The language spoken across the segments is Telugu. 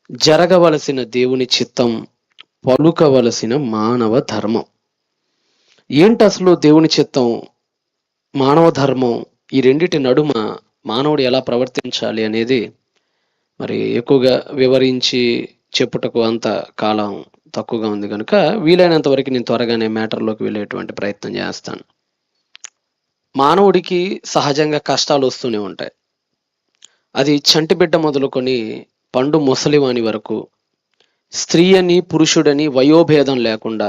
జరగవలసిన దేవుని చిత్తం, పలుకవలసిన మానవ ధర్మం. ఏంటి అసలు దేవుని చిత్తం, మానవ ధర్మం, ఈ రెండిటి నడుమ మానవుడు ఎలా ప్రవర్తించాలి అనేది మరి ఎక్కువగా వివరించి చెప్పుటకు అంత కాలం తక్కువగా ఉంది కనుక వీలైనంత వరకు నేను త్వరగానే మ్యాటర్లోకి వెళ్ళేటువంటి ప్రయత్నం చేస్తాను. మానవుడికి సహజంగా కష్టాలు వస్తూనే ఉంటాయి. అది చంటి బిడ్డ మొదలుకొని పండు ముసలివాని వరకు, స్త్రీ అని పురుషుడని వయోభేదం లేకుండా,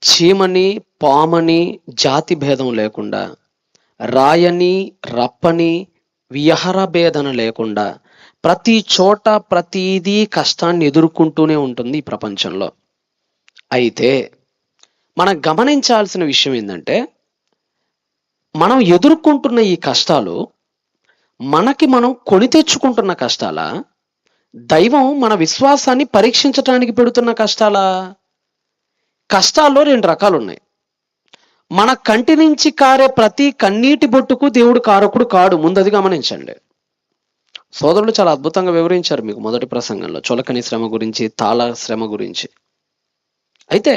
చీమని పామని జాతి భేదం లేకుండా, రాయని రప్పని విహర భేదన లేకుండా ప్రతి చోట ప్రతిదీ కష్టాన్ని ఎదుర్కొంటూనే ఉంటుంది ఈ ప్రపంచంలో. అయితే మనం గమనించాల్సిన విషయం ఏంటంటే, మనం ఎదుర్కొంటున్న ఈ కష్టాలు మనకి మనం కొని తెచ్చుకుంటున్న కష్టాలా, దైవం మన విశ్వాసాన్ని పరీక్షించటానికి పెడుతున్న కష్టాలా? కష్టాల్లో రెండు రకాలు ఉన్నాయి. మన కంటి నుంచి కారే ప్రతి కన్నీటి బొట్టుకు దేవుడు కారకుడు కాడు. ముందది గమనించండి. సోదరులు చాలా అద్భుతంగా వివరించారు మీకు మొదటి ప్రసంగంలో చులకని శ్రమ గురించి, తాళ శ్రమ గురించి. అయితే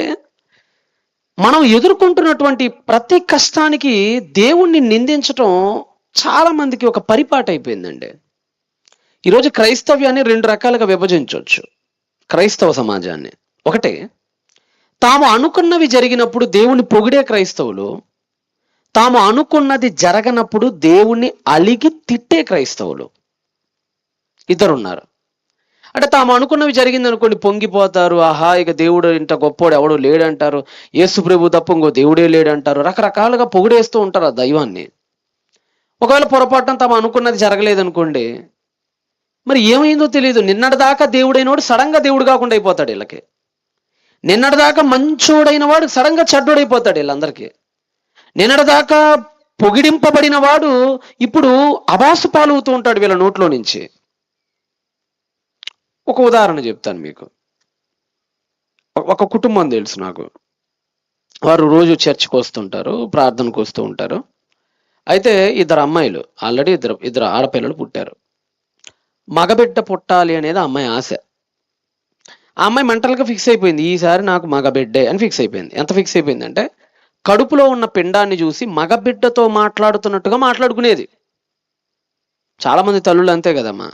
మనం ఎదుర్కొంటున్నటువంటి ప్రతి కష్టానికి దేవుణ్ణి నిందించటం చాలా మందికి ఒక పరిపాటు అయిపోయిందండి. ఈరోజు క్రైస్తవ్యాన్ని రెండు రకాలుగా విభజించవచ్చు. క్రైస్తవ సమాజాన్ని ఒకటి, తాము అనుకున్నవి జరిగినప్పుడు దేవుణ్ణి పొగిడే క్రైస్తవులు, తాము అనుకున్నది జరగనప్పుడు దేవుణ్ణి అలిగి తిట్టే క్రైస్తవులు. ఇద్దరున్నారు. అంటే తాము అనుకున్నవి జరిగిందనుకోండి పొంగిపోతారు, ఆహా ఇక దేవుడు ఇంత గొప్పోడు ఎవడు లేడంటారు, యేసు ప్రభు తప్ప ఇంకో దేవుడే లేడంటారు, రకరకాలుగా పొగిడేస్తూ ఉంటారు ఆ దైవాన్ని. ఒకవేళ పొరపాటున తాము అనుకున్నది జరగలేదనుకోండి, మరి ఏమైందో తెలియదు, నిన్నటిదాకా దేవుడైనవాడు సడన్గా దేవుడు కాకుండా అయిపోతాడు వీళ్ళకి. నిన్నటిదాకా మంచోడైన వాడు సడన్గా చెడ్డోడైపోతాడు వీళ్ళందరికీ. నిన్నటిదాకా పొగిడింపబడిన వాడు ఇప్పుడు అబాసు పాలవుతూ ఉంటాడు వీళ్ళ నోట్లో నుంచి. ఒక ఉదాహరణ చెప్తాను మీకు. ఒక కుటుంబం తెలుసు నాకు. వారు రోజు చర్చికి వస్తుంటారు, ప్రార్థనకు వస్తూ ఉంటారు. అయితే ఇద్దరు అమ్మాయిలు, ఆల్రెడీ ఇద్దరు ఆడపిల్లలు పుట్టారు. మగబిడ్డ పుట్టాలి అనేది ఆ అమ్మాయి ఆశ. ఆ అమ్మాయి మెంటల్గా ఫిక్స్ అయిపోయింది, ఈసారి నాకు మగబిడ్డే అని ఫిక్స్ అయిపోయింది. ఎంత ఫిక్స్ అయిపోయిందంటే, కడుపులో ఉన్న పిండాన్ని చూసి మగబిడ్డతో మాట్లాడుతున్నట్టుగా మాట్లాడుకునేది. చాలా మంది తల్లులు అంతే కదమ్మా,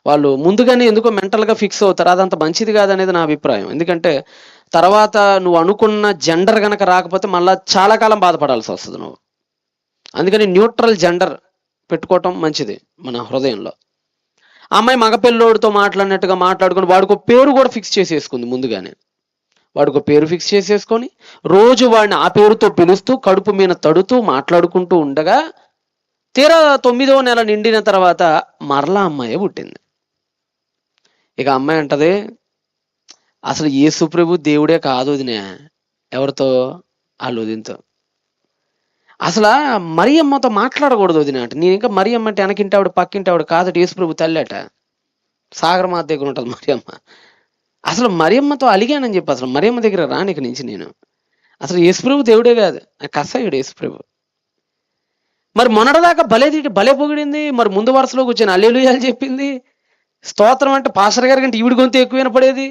వాళ్ళు ముందుగానే ఎందుకో మెంటల్గా ఫిక్స్ అవుతారు. అదంత మంచిది కాదనేది నా అభిప్రాయం. ఎందుకంటే తర్వాత నువ్వు అనుకున్న జెండర్ గనక రాకపోతే మళ్ళీ చాలా కాలం బాధపడాల్సి వస్తుంది నువ్వు. అందుకని న్యూట్రల్ జెండర్ పెట్టుకోవటం మంచిది మన హృదయంలో. ఆ అమ్మాయి మగపిల్లోడితో మాట్లాడినట్టుగా మాట్లాడుకొని వాడికి ఒక పేరు కూడా ఫిక్స్ చేసేసుకుంది ముందుగానే. వాడికి ఒక పేరు ఫిక్స్ చేసేసుకొని రోజు వాడిని ఆ పేరుతో పిలుస్తూ కడుపు మీద తడుతూ మాట్లాడుకుంటూ ఉండగా తీరా 9వ నెల నిండిన తర్వాత మరలా అమ్మాయి పుట్టింది. ఇక అమ్మాయి అంటది, అసలు యేసు ప్రభు దేవుడే కాదు వదినే. ఎవరితో? వదినతో. అసలు మరియమ్మతో మాట్లాడకూడదు వదిన అంటే. నేను ఇంకా మరియమ్మ అంటే వెనకింటి ఆవిడ పక్కింటి ఆవిడ కాదట, యేసు ప్రభు తల్లట. సాగరమాత దగ్గర ఉంటుంది మరియమ్మ. అసలు మరియమ్మతో అలిగానని చెప్పి అసలు మరియమ్మ దగ్గర రానిక నుంచి నేను. అసలు యేసు ప్రభు దేవుడే కాదు, కసాయుడు యేసు ప్రభు. మరి మొన్నటిదాకా భలే పొగిడింది, మరి ముందు వరుసలో కూర్చొని హల్లెలూయాలు చెప్పింది. స్తోత్రం అంటే పాస్టర్ గారి కంటే ఈవిడ గొంతు ఎక్కువ వినపడేది,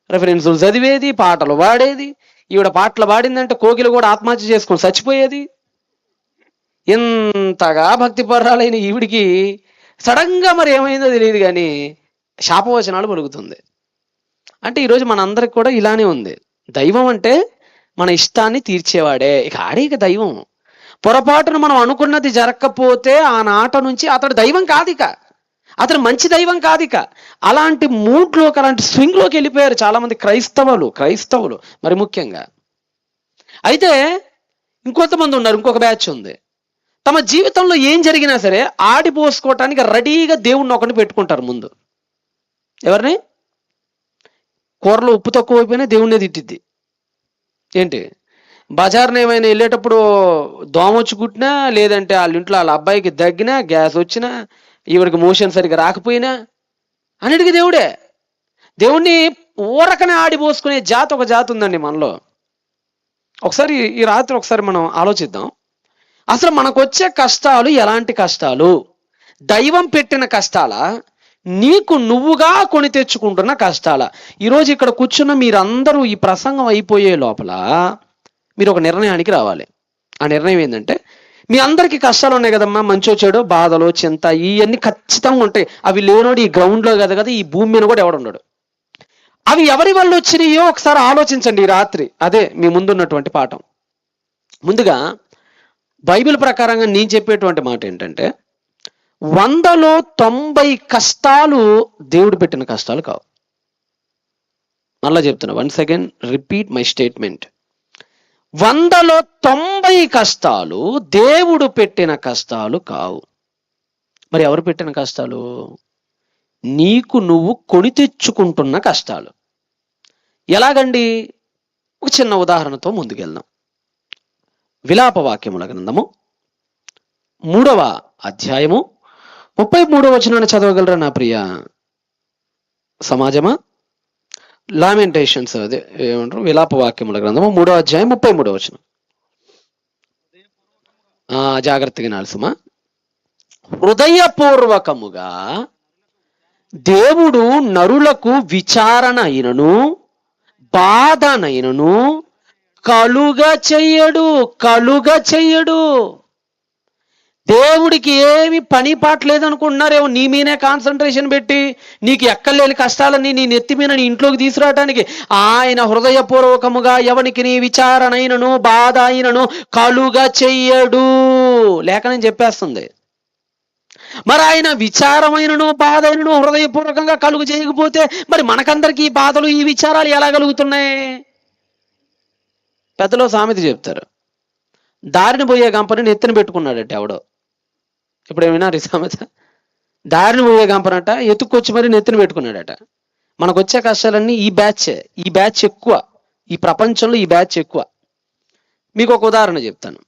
రెఫరెన్సులు చదివేది, పాటలు పాడేది. ఈవిడ పాటలు పాడిందంటే కోకిలు కూడా ఆత్మహత్య చేసుకొని చచ్చిపోయేది. ఇంతగా భక్తి పర్రాలైన ఈవిడికి సడన్గా మరి ఏమైందో తెలియదు కానీ శాపవచనాలు పలుకుతుంది. అంటే ఈరోజు మనందరికి కూడా ఇలానే ఉంది. దైవం అంటే మన ఇష్టాన్ని తీర్చేవాడే, ఇక దైవం. పొరపాటున మనం అనుకున్నది జరగకపోతే ఆనాట నుంచి అతడు దైవం కాదిక, అతడు మంచి దైవం కాదిక. అలాంటి మూడ్లోకి, అలాంటి స్వింగ్లోకి వెళ్ళిపోయారు చాలామంది క్రైస్తవులు మరి ముఖ్యంగా. అయితే ఇంకొంతమంది ఉన్నారు, ఇంకొక బ్యాచ్ ఉంది. తమ జీవితంలో ఏం జరిగినా సరే ఆడిపోసుకోవటానికి రెడీగా దేవుణ్ణి ఒకరిని పెట్టుకుంటారు ముందు. ఎవరిని? కూరలో ఉప్పు తక్కువ అయిపోయినా దేవుణ్ణే తిట్టిద్ది. ఏంటి, బజార్ని ఏమైనా వెళ్ళేటప్పుడు దోమ వచ్చి కుట్టినా, లేదంటే వాళ్ళ ఇంట్లో వాళ్ళ అబ్బాయికి దగ్గినా, గ్యాస్ వచ్చినా, ఈవిడికి మోషన్ సరిగ్గా రాకపోయినా అన్నిటికీ దేవుడే. దేవుణ్ణి ఊరకనే ఆడిపోసుకునే ఒక జాతి ఉందండి మనలో. ఒకసారి ఈ రాత్రి ఒకసారి మనం ఆలోచిద్దాం. అసలు మనకు వచ్చే కష్టాలు ఎలాంటి కష్టాలు? దైవం పెట్టిన కష్టాలా, నీకు నువ్వుగా కొని తెచ్చుకుంటున్న కష్టాల. ఈరోజు ఇక్కడ కూర్చున్న మీరందరూ ఈ ప్రసంగం అయిపోయే లోపల మీరు ఒక నిర్ణయానికి రావాలి. ఆ నిర్ణయం ఏంటంటే, మీ అందరికీ కష్టాలు ఉన్నాయి కదమ్మా, మంచో చెడో, బాధలు, చింత, ఇవన్నీ ఖచ్చితంగా ఉంటాయి. అవి లేనోడు ఈ గ్రౌండ్లో కదా ఈ భూమి మీద కూడా ఎవడు ఉండడు. అవి ఎవరి వల్ల వచ్చినాయో ఒకసారి ఆలోచించండి ఈ రాత్రి. అదే మీ ముందున్నటువంటి పాఠం. ముందుగా బైబిల్ ప్రకారంగా నేను చెప్పేటువంటి మాట ఏంటంటే, 100లో 90 కష్టాలు దేవుడు పెట్టిన కష్టాలు కావు. మళ్ళా చెప్తున్నా, once again repeat my statement. 100లో 90 కష్టాలు దేవుడు పెట్టిన కష్టాలు కావు. మరి ఎవరు పెట్టిన కష్టాలు? నీకు నువ్వు కొని తెచ్చుకుంటున్న కష్టాలు. ఎలాగండి? ఒక చిన్న ఉదాహరణతో ముందుకెళ్దాం. విలాప వాక్యముల గ్రంథము 3వ అధ్యాయము 33వ వచనాన్ని చదవగలరా నా ప్రియ సమాజమా? లామెంటేషన్స్, అదే ఏమంటారు, విలాప వాక్యముల గ్రంథము 3వ అధ్యాయం 33వ వచనం. జాగ్రత్తగా నాల్సుమా. హృదయపూర్వకముగా దేవుడు నరులకు విచారణ అయినను బాధనైనను కలుగ చెయ్యడు. దేవుడికి ఏమి పని పాట లేదనుకుంటున్నారేమో. నీ మీనే కాన్సన్ట్రేషన్ పెట్టి నీకు ఎక్కలేని కష్టాలన్నీ నీ నెత్తి మీద నీ ఇంట్లోకి తీసుకురావడానికి ఆయన హృదయపూర్వకముగా ఎవనికి నీ విచారణ అయినను బాధ అయినను కలుగ చెయ్యడు లేఖనం చెప్పేస్తుంది. మరి ఆయన విచారమైనను బాధ అయినను హృదయపూర్వకంగా కలుగు చేయకపోతే మరి మనకందరికీ ఈ బాధలు ఈ విచారాలు ఎలా కలుగుతున్నాయి? పెద్దలో సామెత చెప్తారు, దారిని పోయే గంపని నెత్తిన పెట్టుకున్నాడట ఎవడో. ఇప్పుడు ఏమైనా సామెత? దారిని పోయే గంపనట ఎత్తుక్కొచ్చి మరి నెత్తిన పెట్టుకున్నాడట. మనకు వచ్చే కష్టాలన్నీ ఈ బ్యాచ్ ఎక్కువ. ఈ ప్రపంచంలో ఈ బ్యాచ్ ఎక్కువ. మీకు ఒక ఉదాహరణ చెప్తాను.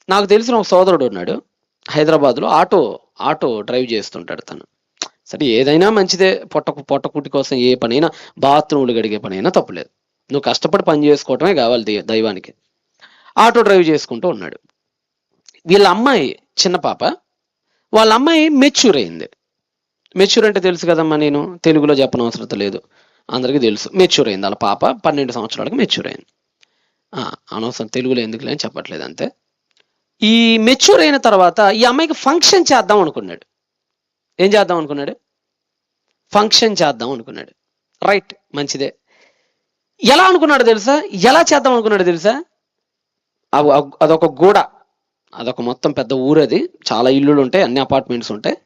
నాకు తెలిసిన ఒక సోదరుడు ఉన్నాడు హైదరాబాద్లో. ఆటో డ్రైవ్ చేస్తుంటాడు తను. సరే, ఏదైనా మంచిదే. పొట్టకుటి కోసం ఏ పనైనా, బాత్రూములు గడిగే పనైనా తప్పులేదు. నువ్వు కష్టపడి పని చేసుకోవటమే కావాలి దైవానికి. ఆటో డ్రైవ్ చేసుకుంటూ ఉన్నాడు. వీళ్ళ అమ్మాయి చిన్న పాప, వాళ్ళ అమ్మాయి మెచ్యూర్ అయింది. మెచ్యూర్ అంటే తెలుసు కదమ్మా, నేను తెలుగులో చెప్పనవసరం లేదు, అందరికీ తెలుసు. మెచ్యూర్ అయింది వాళ్ళ పాప. 12 సంవత్సరాలకు మెచ్యూర్ అయింది. అనవసరం తెలుగులో ఎందుకు లేని చెప్పట్లేదు అంతే. ఈ మెచ్యూర్ అయిన తర్వాత ఈ అమ్మాయికి ఫంక్షన్ చేద్దాం అనుకున్నాడు. ఏం చేద్దాం అనుకున్నాడు? ఫంక్షన్ చేద్దాం అనుకున్నాడు. రైట్, మంచిదే. ఎలా అనుకున్నాడు తెలుసా? ఎలా చేద్దాం అనుకున్నాడు తెలుసా? అదొక గూడ, అదొక మొత్తం పెద్ద ఊరు. అది చాలా ఇల్లులు ఉంటాయి, అన్ని అపార్ట్మెంట్స్ ఉంటాయి.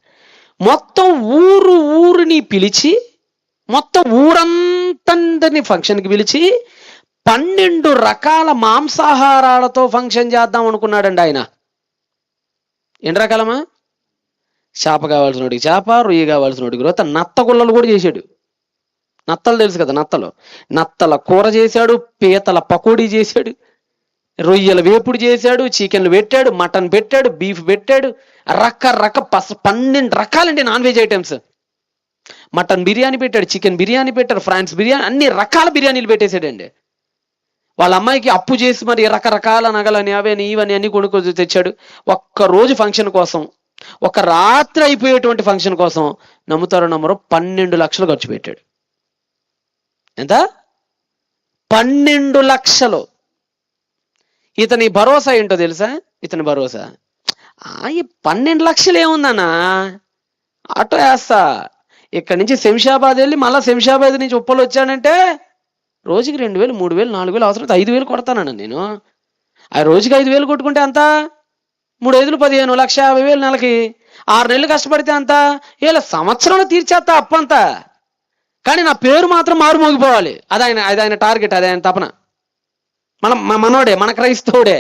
మొత్తం ఊరిని పిలిచి, మొత్తం ఊరంతని ఫంక్షన్కి పిలిచి 12 రకాల మాంసాహారాలతో ఫంక్షన్ చేద్దాం అనుకున్నాడండి ఆయన. ఎన్ని రకాలమా? చేప కావాల్సిన వాడికి చేప, రొయ్య కావాల్సిన వాడికి రొయ్య, నత్త గుల్లలు కూడా చేశాడు. నత్తలు తెలుసు కదా, నత్తల కూర చేశాడు, పీతల పకోడీ చేశాడు, రొయ్యల వేపుడు చేశాడు, చికెన్లు పెట్టాడు, మటన్ పెట్టాడు, బీఫ్ పెట్టాడు, 12 రకాలండి non veg items. Mutton biryani పెట్టాడు, చికెన్ బిర్యానీ పెట్టాడు, ఫ్రాన్స్ బిర్యానీ, అన్ని రకాల బిర్యానీలు పెట్టేశాడండి. వాళ్ళ అమ్మాయికి అప్పు చేసి మరి రకరకాల నగలని అవని ఇవని అన్ని కొనుక్కొని తెచ్చాడు. ఒక్కరోజు ఫంక్షన్ కోసం, ఒక రాత్రి అయిపోయేటువంటి ఫంక్షన్ కోసం నమ్ముతారో నమ్మరో 12 లక్షలు ఖర్చు పెట్టాడు. ఎంత? 12 లక్షలు. ఇతని భరోసా ఏంటో తెలుసా? ఇతని భరోసా, ఈ 12 లక్షలు ఏముందన్నా, ఆటో వేస్తా, ఇక్కడి నుంచి శంషాబాద్ వెళ్ళి మళ్ళీ శంషాబాద్ నుంచి ఉప్పలు వచ్చానంటే రోజుకి 2000, 3000, 4000, అవసరం 5000 కొడతానన్న నేను. ఆ రోజుకి 5000 కొట్టుకుంటే అంత 3 5 15, 1,50,000 నెలకి. 6 నెలలు కష్టపడితే అంత, ఇలా సంవత్సరంలో తీర్చేస్తా అప్పంతా. కానీ నా పేరు మాత్రం మారు మోగిపోవాలి. అది ఆయన టార్గెట్, అది ఆయన తపన. మనోడే, మన క్రైస్తవుడే.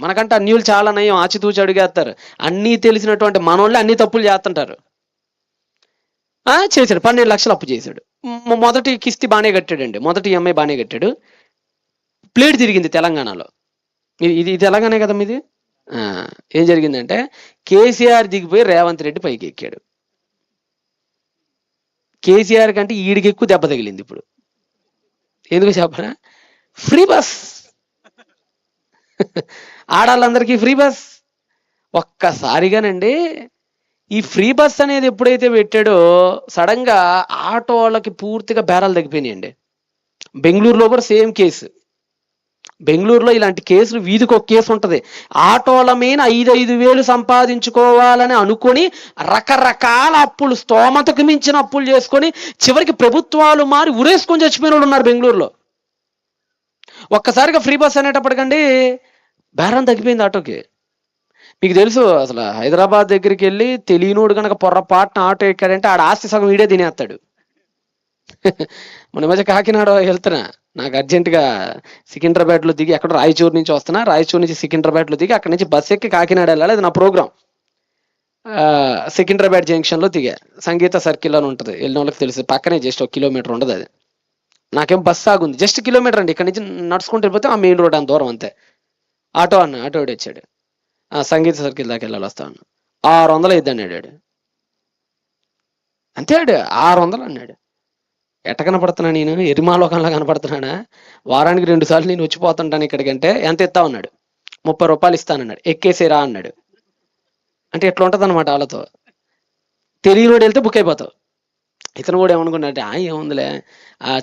మనకంటే అన్యులు చాలా నయం, ఆచితూచి అడిగేస్తారు. అన్నీ తెలిసినటువంటి మనోళ్ళే అన్ని తప్పులు చేస్తుంటారు. చేశాడు, 12 లక్షలు అప్పు చేశాడు. మొదటి కిస్తీ బాగానే కట్టాడండి, మొదటి EMI బాగానే కట్టాడు. ప్లేట్ తిరిగింది తెలంగాణలో. ఇది తెలంగాణ కదా మీది. ఏం జరిగిందంటే కేసీఆర్ దిగిపోయి రేవంత్ రెడ్డి పైకి ఎక్కాడు. కేసీఆర్ కంటే ఈడికి ఎక్కువ దెబ్బ తగిలింది ఇప్పుడు. ఎందుకు చెప్పనా? Free bus. ఆడాళ్ళందరికీ ఫ్రీ బస్. ఒక్కసారిగానండి ఈ ఫ్రీ బస్ అనేది ఎప్పుడైతే పెట్టాడో సడన్ గా ఆటో వాళ్ళకి పూర్తిగా బేరాలు తగ్గిపోయినాయండి. బెంగళూరులో కూడా సేమ్ కేసు. బెంగళూరులో ఇలాంటి కేసులు వీధికి ఒక కేసు ఉంటుంది. ఆటోల మీద 5,000 సంపాదించుకోవాలని అనుకొని రకరకాల అప్పులు, స్తోమతకు మించిన అప్పులు చేసుకొని చివరికి ప్రభుత్వాలు మారి ఉరేసుకొని చచ్చిపోయిన వాళ్ళు ఉన్నారు బెంగళూరులో. ఒక్కసారిగా ఫ్రీ బస్ అనేటప్పటికండి బేరం తగ్గిపోయింది ఆటోకి. మీకు తెలుసు అసలు హైదరాబాద్ దగ్గరికి వెళ్ళి తెలియనోడు కనుక పొర్రపాటున ఆటో ఎక్కాడంటే ఆడ ఆస్తి సగం వీడే తినేస్తాడు. మన మధ్య కాకినాడ వెళ్తున్నా, నాకు అర్జెంటుగా సికింద్రాబాద్లో దిగి, ఎక్కడ రాయచూరు నుంచి వస్తున్నా, రాయచూరు నుంచి సికింద్రాబాద్లో దిగి అక్కడి నుంచి బస్ ఎక్కి కాకినాడ వెళ్ళాలి, అది నా ప్రోగ్రాం. సికింద్రాబాద్ జంక్షన్లో దిగా, సంగీత సర్కిల్ అని ఉంటుంది, వెళ్ళిన వాళ్ళకి తెలుసు, పక్కనే జస్ట్ 1 కిలోమీటర్ ఉండదు అది. నాకేం బస్ ఆగుంది, జస్ట్ 1 కిలోమీటర్ అండి, ఇక్కడ నుంచి నడుచుకుంటూ వెళ్ళిపోతే ఆ మెయిన్ రోడ్ అంత దూరం అంతే. ఆటో వచ్చాడు, సంగీత సర్కిల్ దాకా వెళ్ళాలి, వస్తాను 600 ఇద్దాడు అన్నాడు. అంతే ఆడు 600 అన్నాడు. ఎట్ట కనపడుతున్నా నేను, ఎరిమాలోకంలా కనపడుతున్నానా? వారానికి 2 సార్లు నేను వచ్చిపోతుంటాను ఇక్కడికంటే ఎంత ఇస్తా అన్నాడు. 30 రూపాయలు ఇస్తానన్నాడు. ఎక్కేసేరా అన్నాడు. అంటే ఎట్లా ఉంటుంది అనమాట వాళ్ళతో. తెలియనోడు వెళ్తే బుక్ అయిపోతావు. ఇతను కూడా ఏమనుకున్నాడు, ఏముందిలే,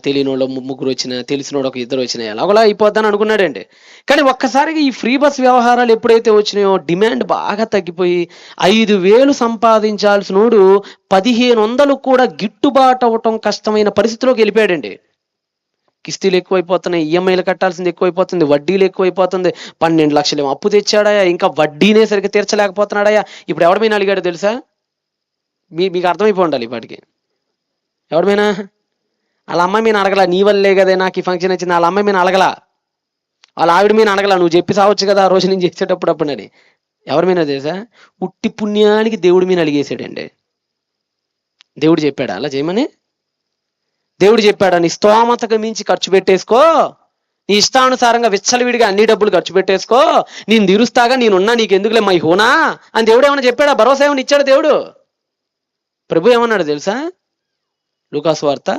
తెలియనోళ్ళు 3 వచ్చినా, తెలిసినోడు 1 వచ్చినా ఎలాగోలా అయిపోద్దని అనుకున్నాడండి. కానీ ఒక్కసారిగా ఈ ఫ్రీ బస్ వ్యవహారాలు ఎప్పుడైతే వచ్చినాయో డిమాండ్ బాగా తగ్గిపోయి 5,000 సంపాదించాల్సినోడు 1,500 కూడా గిట్టుబాటు అవటం కష్టమైన పరిస్థితిలోకి వెళ్ళిపోయాడండి. కిస్తీలు ఎక్కువైపోతున్నాయి, ఈఎంఐలు కట్టాల్సింది ఎక్కువైపోతుంది, వడ్డీలు ఎక్కువైపోతుంది. 12 లక్షలు అప్పు తెచ్చాడాయా, ఇంకా వడ్డీనే సరిగ్గా తీర్చలేకపోతున్నాడాయా. ఇప్పుడు ఎవడమైనా అడిగాడు తెలుసా? మీకు అర్థమైపోయి ఉండాలి ఇప్పటికి. ఎవడమైనా వాళ్ళ అమ్మాయి మీద అడగల, నీ వల్లే కదా నాకు ఈ ఫంక్షన్ వచ్చింది, వాళ్ళ అమ్మాయి మీద అడగల, వాళ్ళ ఆవిడ మీద అడగల, నువ్వు చెప్పి సావచ్చు కదా ఆ రోజు నేను చేసేటప్పుడు అప్పుడని. ఎవరి మీద తెలుసా? ఉట్టి పుణ్యానికి దేవుడి మీద అలిగేసాడండి. దేవుడు చెప్పాడా అలా చేయమని? దేవుడు చెప్పాడా నీ స్తోమతకు మించి ఖర్చు పెట్టేసుకో, నీ ఇష్టానుసారంగా విచ్చలవిడిగా అన్ని డబ్బులు ఖర్చు పెట్టేసుకో, నేను తీరుస్తాగా, నేనున్నా, నీకు ఎందుకులే మై హోనా అని దేవుడు ఏమన్నా చెప్పాడా? భరోసా ఏమన్నా ఇచ్చాడు దేవుడు? ప్రభు ఏమన్నాడు తెలుసా? లూకాసు వార్త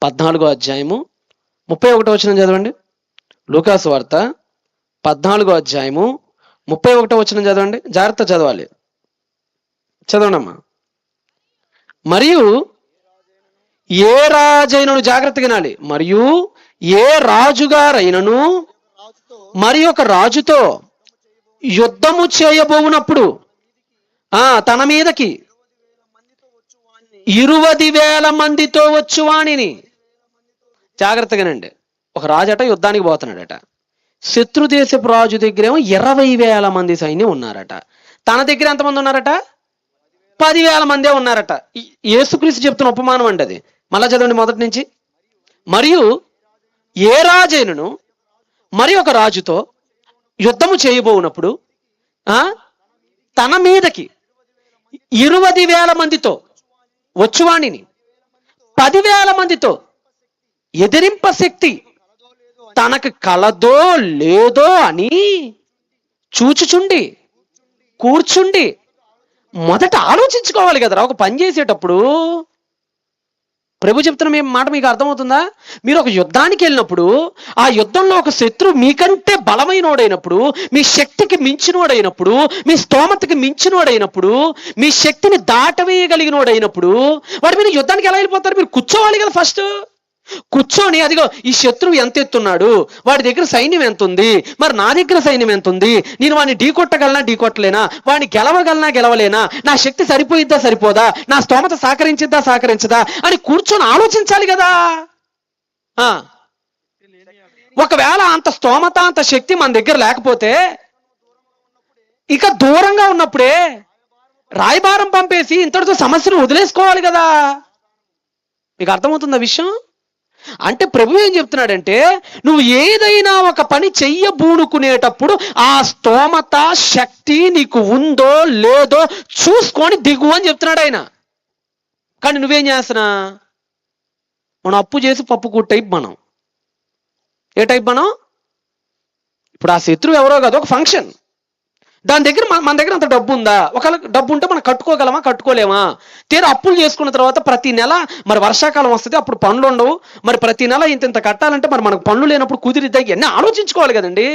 14వ అధ్యాయము 31వ వచనం చదవండి. లూకాసు వార్త 14వ అధ్యాయము 31వ వచనం చదవండి. జాగ్రత్త చదవాలి, చదవండమ్మా. మరియు ఏ రాజైనను, జాగ్రత్తగా వినాలి, మరియు ఏ రాజుగారైనను మరి ఒక రాజుతో యుద్ధము చేయబోవునప్పుడు తన మీదకి 20,000 మందితో వచ్చువాణిని. జాగ్రత్తగానండి, ఒక రాజట యుద్ధానికి పోతున్నాడట. శత్రు దేశపు రాజు దగ్గరేమో 20,000 మంది సైన్యం ఉన్నారట. తన దగ్గర ఎంతమంది ఉన్నారట? 10,000 మందే ఉన్నారట. యేసుక్రీస్తు చెప్తున్న ఉపమానం అండి అది. మళ్ళా చదవండి మొదటి నుంచి. మరియు ఏ రాజైనను మరి ఒక రాజుతో యుద్ధము చేయబోనప్పుడు తన మీదకి 20,000 మందితో వచ్చువాణిని, 10,000 మందితో ఎదిరింప శక్తి తనకు కలదో లేదో అని చూచుచుండి కూర్చుండి మొదట ఆలోచించుకోవాలి కదరా. ఒక పని చేసేటప్పుడు ప్రభు చెప్తున్న మాట మీకు అర్థమవుతుందా? మీరు ఒక యుద్ధానికి వెళ్ళినప్పుడు ఆ యుద్ధంలో ఒక శత్రువు మీకంటే బలమైనోడైనప్పుడు, మీ శక్తికి మించినోడైనప్పుడు, మీ స్తోమతకి మించినోడైనప్పుడు, మీ శక్తిని దాటవేయగలిగినోడైనప్పుడు వాడి మీద యుద్ధానికి ఎలా వెళ్ళిపోతారు? మీరు కూర్చోవాలి కదా. ఫస్ట్ కూర్చొని అదిగో ఈ శత్రువు ఎంత ఎత్తున్నాడు, వాడి దగ్గర సైన్యం ఎంత ఉంది, మరి నా దగ్గర సైన్యం ఎంత ఉంది, నేను వాడిని ఢీకొట్టగలనా ఢీకొట్టలేనా, వాడిని గెలవగలనా గెలవలేనా, నా శక్తి సరిపోయిద్దా సరిపోదా, నా స్తోమత సహకరించిద్దా సహకరించదా అని కూర్చొని ఆలోచించాలి కదా. ఒకవేళ అంత స్తోమత అంత శక్తి మన దగ్గర లేకపోతే ఇక దూరంగా ఉన్నప్పుడే రాయబారం పంపేసి ఇంతటితో సమస్యను వదిలేసుకోవాలి కదా. మీకు అర్థమవుతుందా విషయం? అంటే ప్రభు ఏం చెప్తున్నాడంటే, నువ్వు ఏదైనా ఒక పని చెయ్యబూనుకునేటప్పుడు ఆ స్తోమత శక్తి నీకు ఉందో లేదో చూసుకొని దిగు అని చెప్తున్నాడు ఆయన. కానీ నువ్వేం చేస్తున్నా? మనం అప్పు చేసి పప్పు టైప్. మనం ఏ టైప్? మనం ఇప్పుడు ఆ శత్రువు ఎవరో కాదు, ఒక ఫంక్షన్. దాని దగ్గర మన దగ్గర అంత డబ్బు ఉందా? ఒకవేళ డబ్బు ఉంటే మనం కట్టుకోగలమా కట్టుకోలేమా? తీరా అప్పులు చేసుకున్న తర్వాత ప్రతి నెల మరి వర్షాకాలం వస్తుంది, అప్పుడు పనులు ఉండవు, మరి ప్రతి నెల ఇంత కట్టాలంటే మరి మనకు పనులు లేనప్పుడు కుదిరిద్దా? ఇవన్నీ ఆలోచించుకోవాలి కదండి.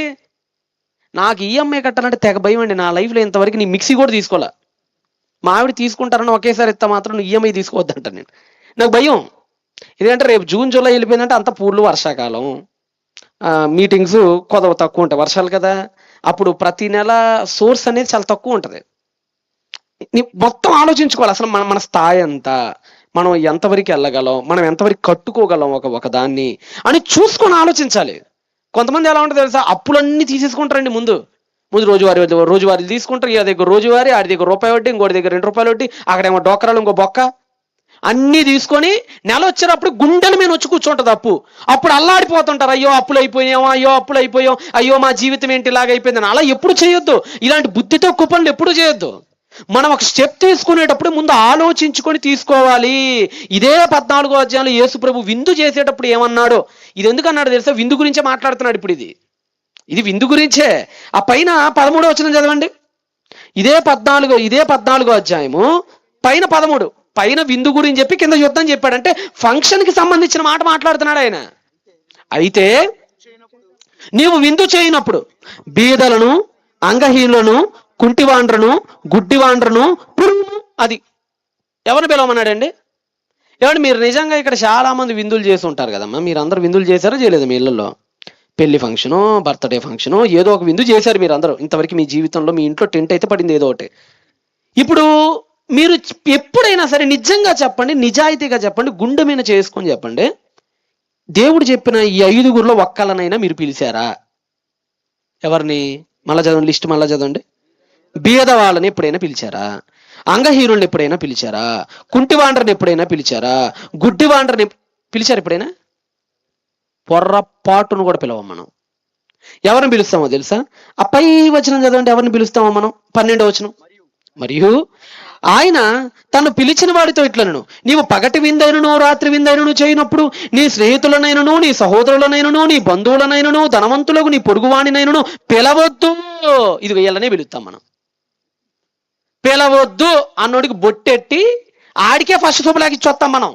నాకు ఈఎంఐ కట్టాలంటే తెగ భయం అండి. నా లైఫ్లో ఇంతవరకు నీ మిక్సీ కూడా తీసుకోలే. మా ఆవిడ తీసుకుంటారని ఒకేసారి ఇస్తా మాత్రం నువ్వు ఈఎంఐ తీసుకోవద్దంట నేను. నాకు భయం. ఎందుకంటే రేపు జూన్ జూలై వెళ్ళిపోయిందంటే అంత పూర్లు వర్షాకాలం, మీటింగ్స్ కొదవ తక్కువ ఉంటాయి, వర్షాలు కదా. అప్పుడు ప్రతి నెల సోర్స్ అనేది చాలా తక్కువ ఉంటుంది. మొత్తం ఆలోచించుకోవాలి అసలు మన మన స్థాయి ఎంత, మనం ఎంతవరకు వెళ్ళగలం, మనం ఎంతవరకు కట్టుకోగలం ఒక దాన్ని అని చూసుకొని ఆలోచించాలి. కొంతమంది ఎలా ఉంటుంది తెలుసా, అప్పులన్నీ తీసేసుకుంటారండి. ముందు రోజువారీ తీసుకుంటారు. ఈ దగ్గర రోజువారీ, ఆడి దగ్గర రూపాయి వడ్డీ, ఇంకోటి దగ్గర 2 రూపాయలు వడ్డీ, అక్కడేమో డోకరాలు, ఇంకో బొక్క, అన్నీ తీసుకొని నెల వచ్చేటప్పుడు గుండెల మీద వచ్చి కూర్చుంటుంది అప్పు. అప్పుడు అల్లాడిపోతుంటారు, అయ్యో అప్పులు అయిపోయాం, అయ్యో అప్పులు అయిపోయాం, అయ్యో మా జీవితం ఏంటి ఇలాగ అయిపోయిందని. అలా ఎప్పుడు చేయొద్దు. ఇలాంటి బుద్ధితో కుప్పలు ఎప్పుడు చేయొద్దు. మనం ఒక స్టెప్ తీసుకునేటప్పుడు ముందు ఆలోచించుకొని తీసుకోవాలి. ఇదే 14వ అధ్యాయంలో యేసు ప్రభు విందు చేసేటప్పుడు ఏమన్నాడో, ఇది ఎందుకు అన్నాడు తెలుసా? విందు గురించే మాట్లాడుతున్నాడు ఇప్పుడు. ఇది విందు గురించే. ఆ పైన 13వ వచనం చదవండి. ఇదే 14వ అధ్యాయము పైన 13, పైన విందు గురించి చెప్పి కింద యుద్ధం చెప్పాడంటే ఫంక్షన్ కి సంబంధించిన మాట మాట్లాడుతున్నాడు ఆయన. అయితే నీవు విందు చేయనప్పుడు బీదలను, అంగహీనులను, కుంటివాండ్రను, గుడ్డివాండ్రను, పురుగును, అది ఎవరిని పిలవమన్నాడండి? ఏమంటే మీరు నిజంగా ఇక్కడ చాలా మంది విందులు చేసి ఉంటారు కదమ్మా. మీరు అందరూ విందులు చేశారో చేయలేదు? మీ ఇళ్ళల్లో పెళ్లి ఫంక్షను, బర్త్డే ఫంక్షను, ఏదో ఒక విందు చేశారు మీరు అందరూ ఇంతవరకు మీ జీవితంలో. మీ ఇంట్లో టెంట్ అయితే పడింది ఏదో ఒకటి. ఇప్పుడు మీరు ఎప్పుడైనా సరే నిజంగా చెప్పండి, నిజాయితీగా చెప్పండి, గుండె మీద చేసుకొని చెప్పండి, దేవుడు చెప్పిన ఈ 5గురిలో ఒక్కలనైనా మీరు పిలిచారా? ఎవరిని? మళ్ళా చదవండి, లిస్ట్ మళ్ళా చదవండి. బీద వాళ్ళని ఎప్పుడైనా పిలిచారా? అంగహీనుల్ని ఎప్పుడైనా పిలిచారా? కుంటివాండ్రని ఎప్పుడైనా పిలిచారా? గుడ్డివాండ్రని పిలిచారు ఎప్పుడైనా? పొర్రపాటును కూడా పిలవం మనం. ఎవరిని పిలుస్తామో తెలుసా? ఆ పై వచనం చదవండి. ఎవరిని పిలుస్తామో మనం? 12వ వచనం. మరియు ఆయన తను పిలిచిన వాడితో ఇట్లనను, నీవు పగటి విందైనను రాత్రి విందైనను చేయనప్పుడు నీ స్నేహితులనైనను, నీ సహోదరులనైనను, నీ బంధువులనైనను, ధనవంతులకు, నీ పొరుగువాణినైనను పిలవద్దు. ఇది వీళ్ళనే పిలుస్తాం మనం. పిలవద్దు అన్నోడికి బొట్టెట్టి ఆడికే ఫస్ట్ శుభలాకి ఇచ్చొస్తాం మనం.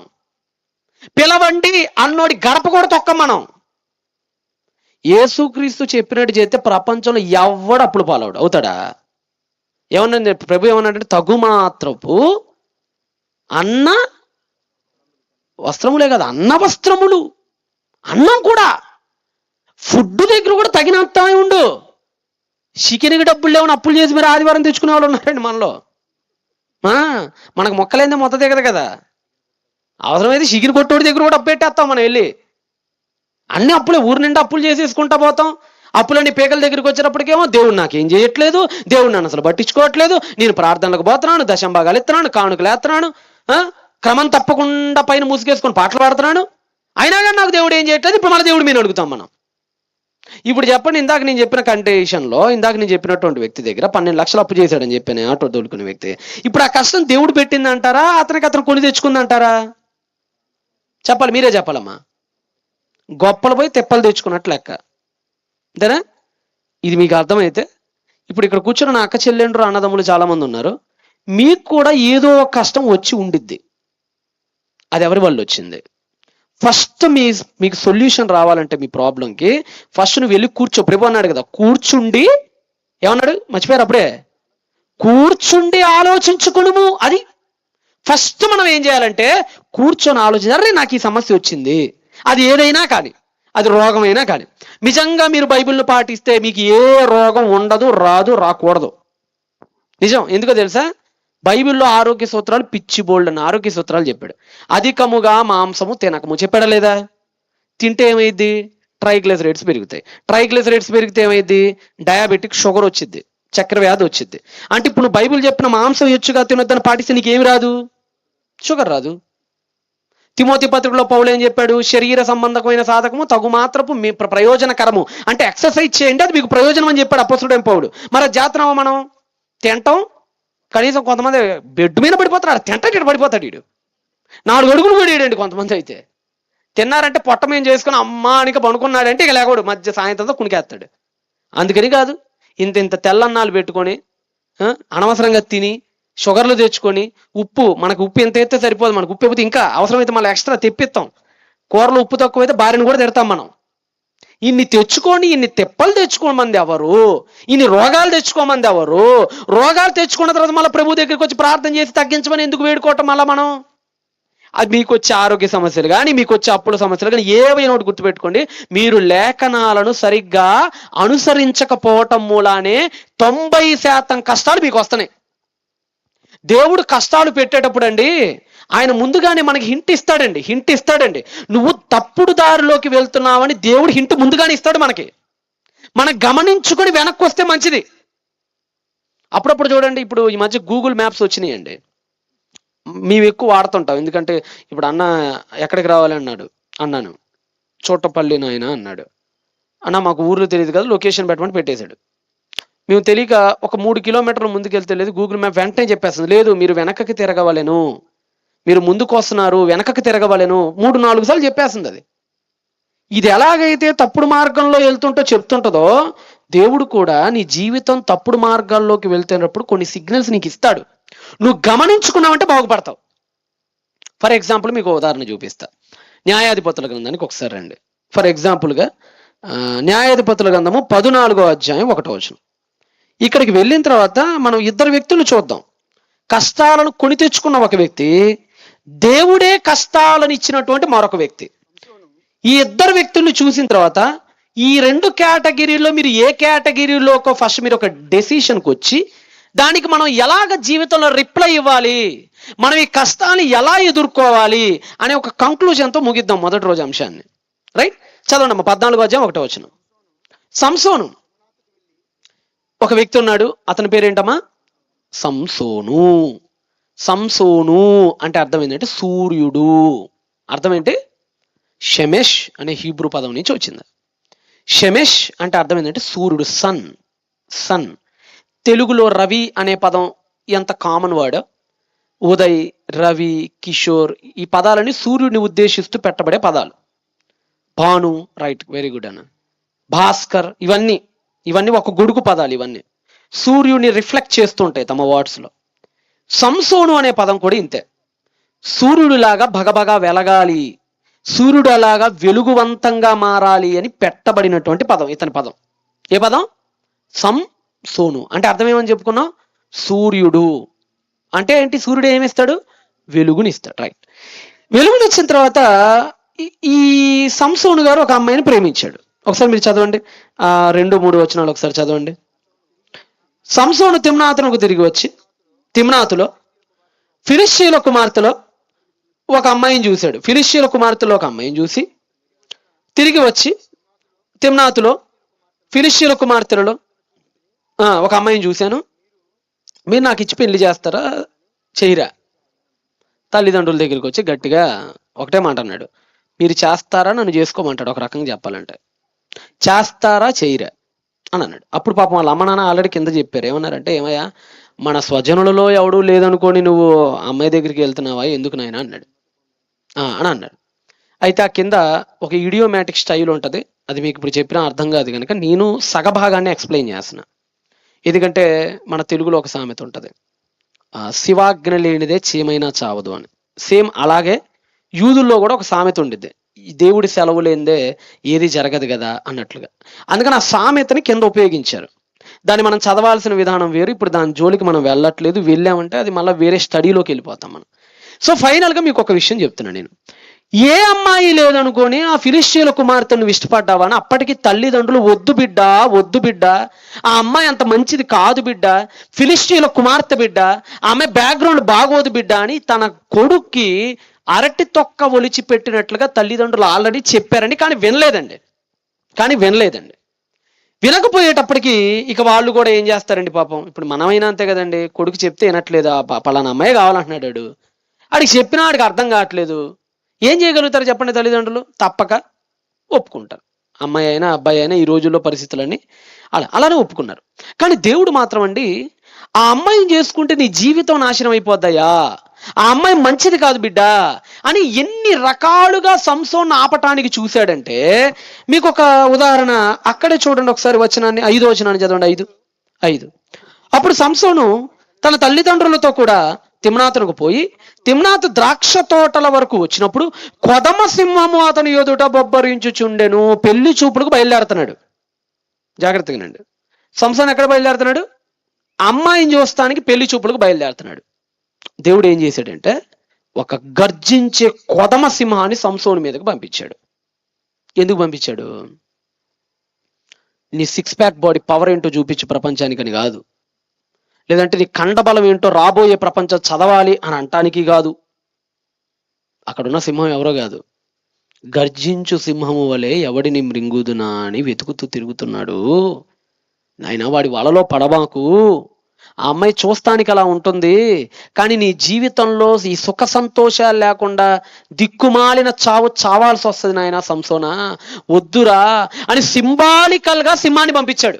పిలవండి అన్నోడి గడప కూడా తొక్కం మనం. యేసుక్రీస్తు చెప్పినట్టు చేస్తే ప్రపంచంలో ఎవడు అప్పులు పాలవుడు అవుతాడా? ఏమన్నా ప్రభు ఏమన్నాడంటే, తగుమాత్రపు అన్న వస్త్రములే కదా, అన్న వస్త్రములు, అన్నం కూడా, ఫుడ్ దగ్గర కూడా తగినంత ఉండు. చికెన్కి డబ్బులు లేవని అప్పులు చేసి మీరు ఆదివారం తెచ్చుకునే వాళ్ళు ఉన్నారండి మనలో. మనకు మొక్కలైందే మొత్తం దిగదు కదా. అవసరమైతే చికెన్ కొట్టోడి దగ్గర కూడా అప్పు పెట్టేస్తాం మనం వెళ్ళి. అన్ని అప్పులే, ఊరి నిండా అప్పులు చేసేసుకుంటా పోతాం. అప్పులన్నీ పేకల దగ్గరికి వచ్చేటప్పటికేమో దేవుడు నాకేం చేయట్లేదు, దేవుడు నన్ను అసలు పట్టించుకోవట్లేదు, నేను ప్రార్థనలకు పోతున్నాను, దశంభాగాలు ఎత్తున్నాను, కానుకలు వేస్తున్నాను, క్రమం తప్పకుండా పైన మూసుకేసుకొని పాటలు పాడుతున్నాను, అయినా కానీ నాకు దేవుడు ఏం చేయట్లేదు. ఇప్పుడు మళ్ళీ దేవుడు మీద అడుగుతాం మనం. ఇప్పుడు చెప్పండి, ఇందాక నేను చెప్పిన కండిషన్లో, ఇందాక నేను చెప్పినటువంటి వ్యక్తి దగ్గర 12 లక్షలు అప్పు చేశాడని చెప్పాను, ఆటో తోలుకునే వ్యక్తి. ఇప్పుడు ఆ కష్టం దేవుడు పెట్టిందంటారా, అతను కొని తెచ్చుకుందంటారా? చెప్పాలి, మీరే చెప్పాలమ్మా. గొప్పలు పోయి తెప్పలు తెచ్చుకున్నట్లు లెక్క, అంతేనా? ఇది మీకు అర్థమైతే ఇప్పుడు ఇక్కడ కూర్చున్న నా అక్క చెల్లెండ్రు అన్నదమ్ములు చాలా మంది ఉన్నారు. మీకు కూడా ఏదో ఒక కష్టం వచ్చి ఉండిద్ది. అది ఎవరి వల్ల వచ్చింది? ఫస్ట్ మీకు సొల్యూషన్ రావాలంటే మీ ప్రాబ్లంకి ఫస్ట్ నువ్వు వెళ్ళి కూర్చో. ప్రభు అన్నాడు కదా, కూర్చుండి, ఏమన్నాడు మర్చిపోయారు అప్పుడే, కూర్చుండి ఆలోచించుకును. అది ఫస్ట్ మనం ఏం చేయాలంటే కూర్చొని ఆలోచించాలి. నాకు ఈ సమస్య వచ్చింది, అది ఏదైనా కానీ, అది రోగమైనా కానీ. నిజంగా మీరు బైబిల్ను పాటిస్తే మీకు ఏ రోగం ఉండదు, రాదు, రాకూడదు. నిజం. ఎందుకో తెలుసా? బైబిల్లో ఆరోగ్య సూత్రాలు పిచ్చి బోల్డ్ అని ఆరోగ్య సూత్రాలు చెప్పాడు. అధికముగా మాంసము తినకము చెప్పాడా లేదా? తింటే ఏమైద్ది? ట్రైగ్లిసరైడ్స్ పెరుగుతాయి. ట్రైగ్లిసరైడ్స్ పెరిగితే ఏమైద్ది? డయాబెటిక్, షుగర్ వచ్చింది, చక్కెర వ్యాధి వచ్చింది. అంటే ఇప్పుడు బైబిల్ చెప్పిన మాంసం హెచ్చుగా తినొద్దని పాటిస్తే నీకు ఏమి రాదు? షుగర్ రాదు. తిమోతి పత్రికలో పౌలు ఏం చెప్పాడు? శరీర సంబంధమైన సాధకము తగు మాత్రపు మీ ప్రయోజనకరము. అంటే ఎక్సర్సైజ్ చేయండి, అది మీకు ప్రయోజనం అని చెప్పాడు అపొస్తలుడైన పౌలు. మరి చేస్తున్నావా మనం? తింటాం, కనీసం కొంతమంది బెడ్ మీద పడిపోతాడు, తింటాడు పడిపోతాడు. వీడు 4 అడుగులు పడేయండి. కొంతమంది అయితే తిన్నారంటే పొట్ట మీద చేసుకుని అమ్మానికి పనుకున్నాడంటే ఇక లేకూడదు, మధ్య సాయంత్రంతో కునికేస్తాడు. అందుకని కాదు, ఇంత తెల్లన్నాలు పెట్టుకొని అనవసరంగా తిని షుగర్లు తెచ్చుకొని, మనకు ఉప్పు ఎంత అయితే సరిపోదు, మనకు ఉప్పు అయిపోతే ఇంకా అవసరమైతే మళ్ళీ ఎక్స్ట్రా తెప్పిస్తాం. కూరలో ఉప్పు తక్కువైతే భార్యను కూడా తిడతాం మనం. ఇన్ని తెచ్చుకొని ఇన్ని తిప్పలు తెచ్చుకోమంది ఎవరు? ఇన్ని రోగాలు తెచ్చుకోమంది ఎవరు? రోగాలు తెచ్చుకున్న తర్వాత మళ్ళీ ప్రభు దగ్గరికి వచ్చి ప్రార్థన చేసి తగ్గించమని ఎందుకు వేడుకోవటం? మళ్ళీ మనం అది మీకు వచ్చే ఆరోగ్య సమస్యలు కానీ, మీకు వచ్చే అప్పుల సమస్యలు కానీ ఏవైనా ఒకటి గుర్తుపెట్టుకోండి, మీరు లేఖనాలను సరిగ్గా అనుసరించకపోవటం మూలానే 90% కష్టాలు మీకు వస్తున్నాయి. దేవుడు కష్టాలు పెట్టేటప్పుడు అండి, ఆయన ముందుగానే మనకి హింట్ ఇస్తాడండి. నువ్వు తప్పుడు దారిలోకి వెళ్తున్నావని దేవుడు హింట్ ముందుగానే ఇస్తాడు మనకి. మనం గమనించుకొని వెనక్కి వస్తే మంచిది. అప్పుడప్పుడు చూడండి, ఇప్పుడు ఈ మధ్య గూగుల్ మ్యాప్స్ వచ్చినాయండి, మేము ఎక్కువ వాడుతుంటాం. ఎందుకంటే ఇప్పుడు అన్న ఎక్కడికి రావాలి అన్నాను చోటపల్లి నాయన అన్నాడు. అన్న మాకు ఊర్లో తెలియదు కదా, లొకేషన్ పెట్టమని పెట్టేశాడు. మేము తెలియక ఒక 3 కిలోమీటర్లు ముందుకు వెళ్తే లేదు, గూగుల్ మ్యాప్ వెంటనే చెప్పేస్తుంది, లేదు మీరు వెనకకి తిరగవలెను, మీరు ముందుకు వస్తున్నారు, వెనకకి తిరగవలెను 3-4 సార్లు చెప్పేస్తుంది అది. ఇది ఎలాగైతే తప్పుడు మార్గంలో వెళ్తుంటో చెప్తుంటుందో, దేవుడు కూడా నీ జీవితం తప్పుడు మార్గాల్లోకి వెళ్తున్నప్పుడు కొన్ని సిగ్నల్స్ నీకు ఇస్తాడు. నువ్వు గమనించుకున్నావంటే బాగుపడతావు. ఫర్ ఎగ్జాంపుల్ మీకు ఉదాహరణ చూపిస్తా. న్యాయాధిపతుల గ్రంథానికి ఒకసారి రండి. ఫర్ ఎగ్జాంపుల్గా న్యాయాధిపతుల గ్రంథము 14వ అధ్యాయం 1వ వచనం. ఇక్కడికి వెళ్ళిన తర్వాత మనం 2 వ్యక్తులు చూద్దాం. కష్టాలను కొని తెచ్చుకున్న ఒక వ్యక్తి, దేవుడే కష్టాలను ఇచ్చినటువంటి మరొక వ్యక్తి. ఈ 2 వ్యక్తుల్ని చూసిన తర్వాత ఈ 2 కేటగిరీలో మీరు ఏ కేటగిరీలోకో ఫస్ట్ మీరు ఒక డెసిషన్కి వచ్చి దానికి మనం ఎలాగ జీవితంలో రిప్లై ఇవ్వాలి, మనం ఈ కష్టాన్ని ఎలా ఎదుర్కోవాలి అనే ఒక కంక్లూజన్తో ముగిద్దాం మొదటి రోజు అంశాన్ని. రైట్, చదవండి అమ్మ 14వ అధ్యాయం 1వ వచనం. సంసోను ఒక వ్యక్తి ఉన్నాడు, అతని పేరేంటమ్మా? సంసోను అంటే అర్థం ఏంటంటే సూర్యుడు. అర్థం ఏంటి? షెమెష్ అనే హీబ్రూ పదం నుంచి వచ్చింది. షెమెష్ అంటే అర్థం ఏంటంటే సూర్యుడు, సన్. తెలుగులో రవి అనే పదం ఎంత కామన్ వర్డ్. ఉదయ్, రవి, కిషోర్ ఈ పదాలని సూర్యుడిని ఉద్దేశిస్తూ పెట్టబడే పదాలు. భాను, రైట్, వెరీ గుడ్ అన్న. భాస్కర్, ఇవన్నీ ఒక గొడుగు పదాలు. ఇవన్నీ సూర్యుడిని రిఫ్లెక్ట్ చేస్తూ ఉంటాయి తమ వర్డ్స్లో. సంసోను అనే పదం కూడా ఇంతే. సూర్యుడిలాగా భగభగా వెలగాలి, సూర్యుడు అలాగా వెలుగువంతంగా మారాలి అని పెట్టబడినటువంటి పదం ఇతని పదం. ఏ పదం? సంసోను అంటే అర్థం ఏమని చెప్పుకున్నాం? సూర్యుడు అంటే ఏంటి? సూర్యుడు ఏమిస్తాడు? వెలుగునిస్తాడు. రైట్, వెలుగునిచ్చిన తర్వాత ఈ సంసోను గారు ఒక అమ్మాయిని ప్రేమించాడు. ఒకసారి మీరు చదవండి 2-3 వచనాలు ఒకసారి చదవండి. సంసోను తిమ్నాతునకు తిరిగి వచ్చి, తిమ్నాతులో ఫిలిష్తీయుల కుమార్తెలో ఒక అమ్మాయిని చూశాడు. ఫిలిష్తీయుల కుమార్తెలో ఒక అమ్మాయిని చూసి తిరిగి వచ్చి తిమ్నాతులో ఫిలిష్తీయుల కుమార్తెలలో ఒక అమ్మాయిని చూశాను, మీరు నాకు ఇచ్చి పెళ్లి చేస్తారా చేయరా? తల్లిదండ్రుల దగ్గరికి వచ్చి గట్టిగా ఒకటే మాట అన్నాడు, మీరు చేస్తారా నన్ను చేసుకోమంటాడు. ఒక రకంగా చెప్పాలంటే చేస్తారా చేయరా అని అన్నాడు. అప్పుడు పాపం వాళ్ళ అమ్మ నాన్న ఆల్రెడీ కింద చెప్పారు. ఏమన్నారంటే, ఏమయ్యా మన స్వజనులలో ఎవడూ లేదనుకోని నువ్వు అమ్మాయి దగ్గరికి వెళ్తున్నావా, ఎందుకు నాయన అన్నాడు అని అన్నాడు. అయితే ఆ కింద ఒక ఇడియోమాటిక్ స్టైల్ ఉంటుంది, అది మీకు ఇప్పుడు చెప్పినా అర్థం కాదు కనుక నేను సగభాగాన్ని ఎక్స్ప్లెయిన్ చేస్తున్నా. ఎందుకంటే మన తెలుగులో ఒక సామెత ఉంటుంది, శివాజ్ఞ లేనిదే చీమైనా చావదు అని. సేమ్ అలాగే యూదుల్లో కూడా ఒక సామెత ఉండిద్ది, దేవుడి సెలవు లేనిదే ఏది జరగదు కదా అన్నట్లుగా. అందుకని ఆ సామెతని కింద ఉపయోగించారు. దాన్ని మనం చదవాల్సిన విధానం వేరు. ఇప్పుడు దాని జోలికి మనం వెళ్ళట్లేదు. వెళ్ళామంటే అది మళ్ళీ వేరే స్టడీలోకి వెళ్ళిపోతాం మనం. సో ఫైనల్గా మీకు ఒక విషయం చెప్తున్నాను నేను. ఏ అమ్మాయి లేదనుకొని ఆ ఫిలిష్తీయుల కుమార్తెను ఇష్టపడ్డావా అని అప్పటికి తల్లిదండ్రులు వద్దు బిడ్డ, ఆ అమ్మాయి అంత మంచిది కాదు బిడ్డ, ఫిలిష్తీయుల కుమార్తె బిడ్డ, ఆమె బ్యాక్గ్రౌండ్ బాగోదు బిడ్డ అని తన కొడుక్కి అరటి తొక్క ఒలిచి పెట్టినట్లుగా తల్లిదండ్రులు ఆల్రెడీ చెప్పారండి. కానీ వినలేదండి. వినకపోయేటప్పటికి ఇక వాళ్ళు కూడా ఏం చేస్తారండి పాపం. ఇప్పుడు మనమైనా అంతే కదండి, కొడుకు చెప్తే వినట్లేదు, పలానా అమ్మాయి కావాలంటున్నాడు, ఆడికి చెప్పినా ఆడికి అర్థం కావట్లేదు, ఏం చేయగలుగుతారు చెప్పండి? తల్లిదండ్రులు తప్పక ఒప్పుకుంటారు. అమ్మాయి అయినా అబ్బాయి అయినా ఈ రోజుల్లో పరిస్థితులన్నీ అలానే ఒప్పుకున్నారు. కానీ దేవుడు మాత్రం అండి, ఆ అమ్మాయిని చేసుకుంటే నీ జీవితం నాశనం అయిపోద్దయ్యా, ఆ అమ్మాయి మంచిది కాదు బిడ్డ అని ఎన్ని రకాలుగా సంసోను ఆపటానికి చూశాడంటే, మీకు ఒక ఉదాహరణ అక్కడే చూడండి ఒకసారి. 5వ వచనాన్ని చదవండి. 5. అప్పుడు సంసోను తన తల్లిదండ్రులతో కూడా తిమ్నాతునకు పోయి తిమ్నాతు ద్రాక్ష తోటల వరకు వచ్చినప్పుడు కొదమ సింహము అతని ఎదుట బొబ్బరించుచుండెను. పెళ్లి చూపులకు బయలుదేరుతున్నాడు. జాగ్రత్తగా నండి. సంసోన్ ఎక్కడ బయలుదేరుతున్నాడు? అమ్మాయిని చూస్తానికి పెళ్లి చూపులకు బయలుదేరుతున్నాడు. దేవుడు ఏం చేశాడంటే ఒక గర్జించే కొదమ సింహాన్ని సంసోను మీదకి పంపించాడు. ఎందుకు పంపించాడు? నీ 6 ప్యాక్ బాడీ పవర్ ఏంటో చూపించు ప్రపంచానికని కాదు, లేదంటే నీ కండబలం ఏంటో రాబోయే ప్రపంచం చదవాలి అని అంటానికి కాదు. అక్కడున్న సింహం ఎవరో కాదు, గర్జించు సింహము వలె ఎవడిని మృంగుదునా అని వెతుకుతూ తిరుగుతున్నాడు. నాయన వాడి వలలో పడబాకు. ఆ అమ్మాయి చూస్తానికి అలా ఉంటుంది, కానీ నీ జీవితంలో ఈ సుఖ సంతోషాలు లేకుండా దిక్కుమాలిన చావు చావాల్సి వస్తుంది నాయన సంసోనా, వద్దురా అని సింబాలికల్ గా సింహాన్ని పంపించాడు.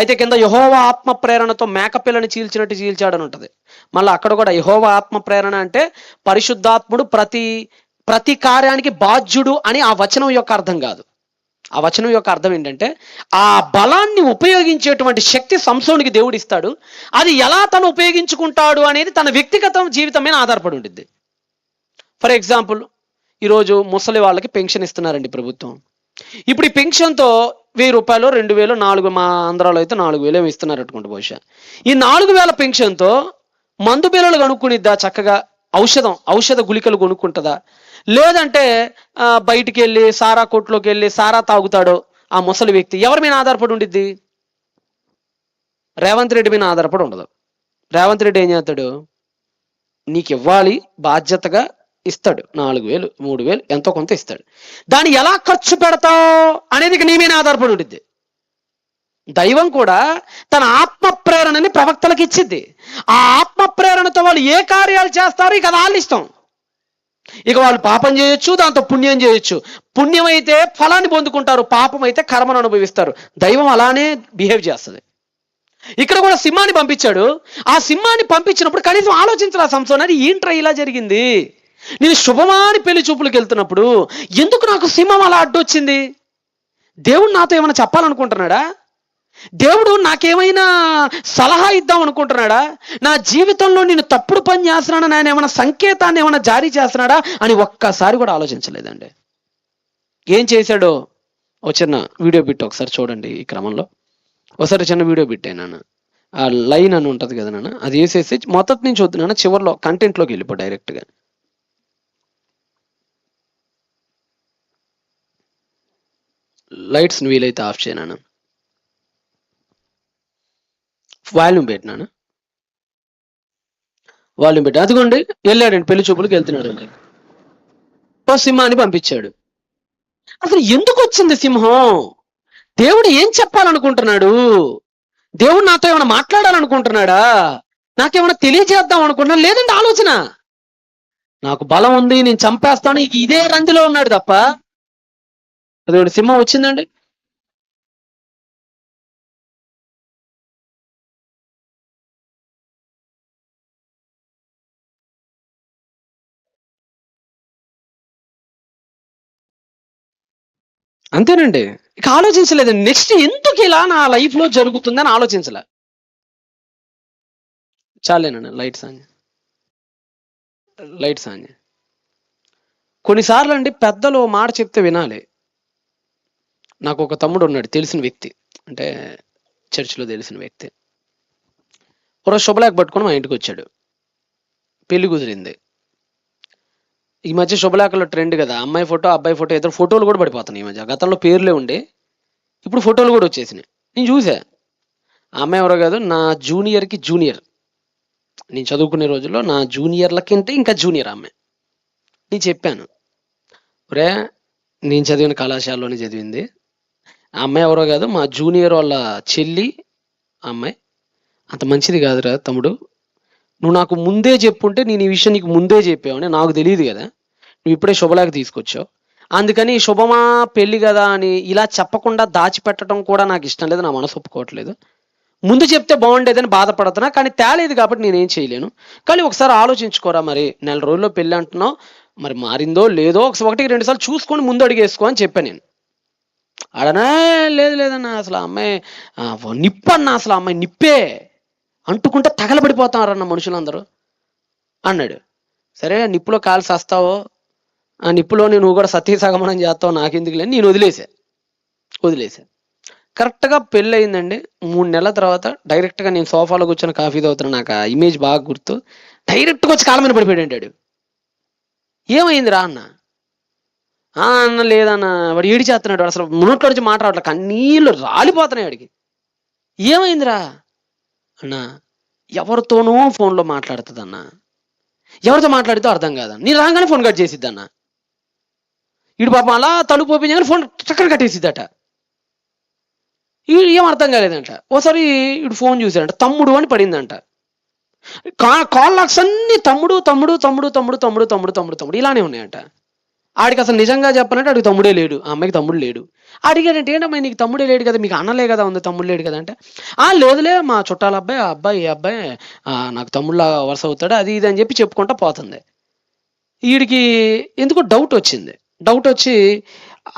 అయితే కింద యెహోవా ఆత్మ ప్రేరణతో మేకపిల్లని చీల్చినట్టు చీల్చాడని ఉంటుంది. మళ్ళీ అక్కడ కూడా యెహోవా ఆత్మ ప్రేరణ అంటే పరిశుద్ధాత్ముడు ప్రతి కార్యానికి బాధ్యుడు అని ఆ వచనం యొక్క అర్థం కాదు. ఆ వచనం యొక్క అర్థం ఏంటంటే ఆ బలాన్ని ఉపయోగించేటువంటి శక్తి సంసోనికి దేవుడు ఇస్తాడు. అది ఎలా తను ఉపయోగించుకుంటాడు అనేది తన వ్యక్తిగత జీవితం మీద ఆధారపడి ఉంటుంది. ఫర్ ఎగ్జాంపుల్, ఈరోజు ముసలి వాళ్ళకి పెన్షన్ ఇస్తున్నారండి ప్రభుత్వం. ఇప్పుడు ఈ పెన్షన్తో 1000 రూపాయలు, 2000, 4 మా ఆంధ్రాలో అయితే 4000 ఏమి ఇస్తున్నారు అనుకుంటా. బహుశా ఈ 4000 పెన్షన్తో మందు బిల్లలు కొనుక్కునిద్దా? చక్కగా ఔషధ గుళికలు కొనుక్కుంటుందా? లేదంటే బయటికి వెళ్ళి సారా కొట్లోకి వెళ్ళి సారా తాగుతాడో ఆ ముసలి వ్యక్తి? ఎవరి మీద ఆధారపడి ఉండిద్ది? రేవంత్ రెడ్డి మీద ఆధారపడి ఉండదు. రేవంత్ రెడ్డి ఏం చేస్తాడు? నీకు ఇవ్వాలి బాధ్యతగా ఇస్తాడు. 4000, 3000 ఎంతో కొంత ఇస్తాడు. దాన్ని ఎలా ఖర్చు పెడతావు అనేది నీ మీద ఆధారపడి ఉంటుంది. దైవం కూడా తన ఆత్మ ప్రేరణని ప్రవక్తలకు ఇచ్చింది. ఆ ఆత్మ ప్రేరణతో వాళ్ళు ఏ కార్యాలు చేస్తారో ఇక వాళ్ళ ఇష్టం. ఇక వాళ్ళు పాపం చేయొచ్చు, దాంతో పుణ్యం చేయొచ్చు. పుణ్యం అయితే ఫలాన్ని పొందుకుంటారు, పాపం అయితే కర్మను అనుభవిస్తారు. దైవం అలానే బిహేవ్ చేస్తుంది. ఇక్కడ కూడా సింహాన్ని పంపించాడు. ఆ సింహాన్ని పంపించినప్పుడు కనీసం ఆలోచించాలి సంసోన్, అది ఏంట్రా ఇలా జరిగింది? నేను శుభమాని పెళ్లి చూపులకు వెళ్తున్నప్పుడు ఎందుకు నాకు సింహం అలా అడ్డొచ్చింది? దేవుడు నాతో ఏమైనా చెప్పాలనుకుంటున్నాడా? దేవుడు నాకేమైనా సలహా ఇద్దాం అనుకుంటున్నాడా? నా జీవితంలో నేను తప్పుడు పని చేస్తున్నాడా? నేను ఏమైనా సంకేతాన్ని ఏమైనా జారీ చేస్తున్నాడా అని ఒక్కసారి కూడా ఆలోచించలేదండి. ఏం చేశాడో ఒక చిన్న వీడియో బిట్ ఒకసారి చూడండి. ఈ క్రమంలో ఒకసారి చిన్న వీడియో బిట్ అయినా ఆ లైన్ అని ఉంటుంది కదా నాన్న, అది వేసేసి మొదటి నుంచి వద్దు, చివరిలో కంటెంట్లోకి వెళ్ళిపో డైరెక్ట్గా. లైట్స్ వీలైతే ఆఫ్ చేయనా, వాల్యూమ్ పెట్టినాను, వాల్యూమ్ పెట్టి. అదిగోండి వెళ్ళాడండి, పెళ్లి చూపులకు వెళ్తున్నాడండి. సింహాన్ని పంపించాడు. అసలు ఎందుకు వచ్చింది సింహం? దేవుడు ఏం చెప్పాలనుకుంటున్నాడు? దేవుడు నాతో ఏమైనా మాట్లాడాలనుకుంటున్నాడా? నాకేమైనా తెలియజేద్దాం అనుకుంటున్నా? లేదండి ఆలోచన. నాకు బలం ఉంది, నేను చంపేస్తాను, ఇదే రందిలో ఉన్నాడు తప్ప. అదిగోండి సింహం వచ్చిందండి. అంతేనండి. ఇక ఆలోచించలేదండి. నెక్స్ట్ ఎందుకు ఇలా నా లైఫ్ లో జరుగుతుందని ఆలోచించలే. చాలేనండి లైట్స్ ఆన్. కొన్నిసార్లు అండి పెద్దలు మాట చెప్తే వినాలి. నాకు ఒక తమ్ముడు ఉన్నాడు, తెలిసిన వ్యక్తి, అంటే చర్చిలో తెలిసిన వ్యక్తి. ఒక శుభలేఖ పట్టుకొని మా ఇంటికి వచ్చాడు. పెళ్లి కుదిరింది. ఈ మధ్య శుభలేఖలో ట్రెండ్ కదా, అమ్మాయి ఫోటో అబ్బాయి ఫోటో, ఇద్దరు ఫోటోలు కూడా పడిపోతున్నాయి ఈ మధ్య. గతంలో పేర్లే ఉండే, ఇప్పుడు ఫోటోలు కూడా వచ్చేసినాయి. నేను చూసా. ఆ అమ్మాయి ఎవరో కాదు, నా జూనియర్కి జూనియర్. నేను చదువుకునే రోజుల్లో నా జూనియర్లకంటే ఇంకా జూనియర్ అమ్మాయి. నేను చెప్పాను, ఒరే నేను చదివిన కళాశాలలోనే చదివింది. ఆ అమ్మాయి ఎవరో కాదు, మా జూనియర్ వాళ్ళ చెల్లి అమ్మాయి. అంత మంచిది కాదురా తమ్ముడు, నువ్వు నాకు ముందే చెప్పుంటే నేను ఈ విషయం నీకు ముందే చెప్పావని. నాకు తెలియదు కదా, నువ్వు ఇప్పుడే శుభలేఖ తీసుకొచ్చావు, అందుకని శుభమా పెళ్లి కదా అని ఇలా చెప్పకుండా దాచిపెట్టడం కూడా నాకు ఇష్టం లేదు, నా మనసు ఒప్పుకోవట్లేదు. ముందు చెప్తే బాగుండేదని బాధపడుతున్నా, కానీ తేలేదు కాబట్టి నేనేం చేయలేను. కానీ ఒకసారి ఆలోచించుకోరా, మరి 4 రోజుల్లో పెళ్ళి అంటున్నావు, మరి మారిందో లేదో 1-2 సార్లు చూసుకొని ముందు అడిగేసుకో అని చెప్పాను నేను. ఆడనా లేదన్నా అసలు ఆ అమ్మాయి నిప్పన్నా, అసలు ఆ అమ్మాయి నిప్పే, అంటుకుంటే తగలబడిపోతారన్న మనుషులందరూ అన్నాడు. సరే నిప్పులో కాలు సస్తావో, ఆ నిప్పులోని నువ్వు కూడా సతీ సగమనం చేస్తావు, నాకెందుకు లేని నేను వదిలేసా. కరెక్ట్గా పెళ్ళి అయిందండి. 3 నెలల తర్వాత డైరెక్ట్గా నేను సోఫాలో కూర్చొని కాఫీ తాగుతున్నా, నాకు ఆ ఇమేజ్ బాగా గుర్తు. డైరెక్ట్గా వచ్చి కాళ్ళ మీద పడిపోయాడు అంటాడు. ఏమైందిరా అన్న? అన్న లేదన్న, వాడు ఏడి చేస్తున్నాడు, వాడు అసలు నోట్లో నుంచి మాట రావట్లే, కన్నీళ్ళు రాలిపోతున్నాయి వాడికి. ఏమైందిరా అన్న? ఎవరితోనూ ఫోన్లో మాట్లాడుతుందన్న, ఎవరితో మాట్లాడితే అర్థం కాదన్న, నేను రాగానే ఫోన్ కట్ చేసిద్దన్న. వీడు పాపం అలా తలుపు ఓపెన్ చేయగానే ఫోన్ చక్కగా కట్టేసిద్దట. ఏం అర్థం కాలేదంట. ఓసారి వీడు ఫోన్ చూసాడంట, తమ్ముడు అని పడిందంట. కాల్ లాక్స్ అన్ని తమ్ముడు తమ్ముడు తమ్ముడు తమ్ముడు తమ్ముడు తమ్ముడు తమ్ముడు తమ్ముడు ఇలానే ఉన్నాయంట. ఆడికి అసలు నిజంగా చెప్పాలంటే ఆడికి తమ్ముడే లేడు, ఆ అమ్మాయికి తమ్ముడు లేడు. అడిగాడంటే ఏంటమ్మా నీకు తమ్ముడే లేడు కదా, మీకు అన్నలే కదా ఉంది, తమ్ముడు లేడు కదా అంటే, లేదులే మా చుట్టాల అబ్బాయి, ఆ అబ్బాయి ఈ అబ్బాయి నాకు తమ్ముళ్ళ వరుస అవుతాడు, అది ఇది అని చెప్పి చెప్పుకుంటా పోతుంది. వీడికి ఎందుకో డౌట్ వచ్చి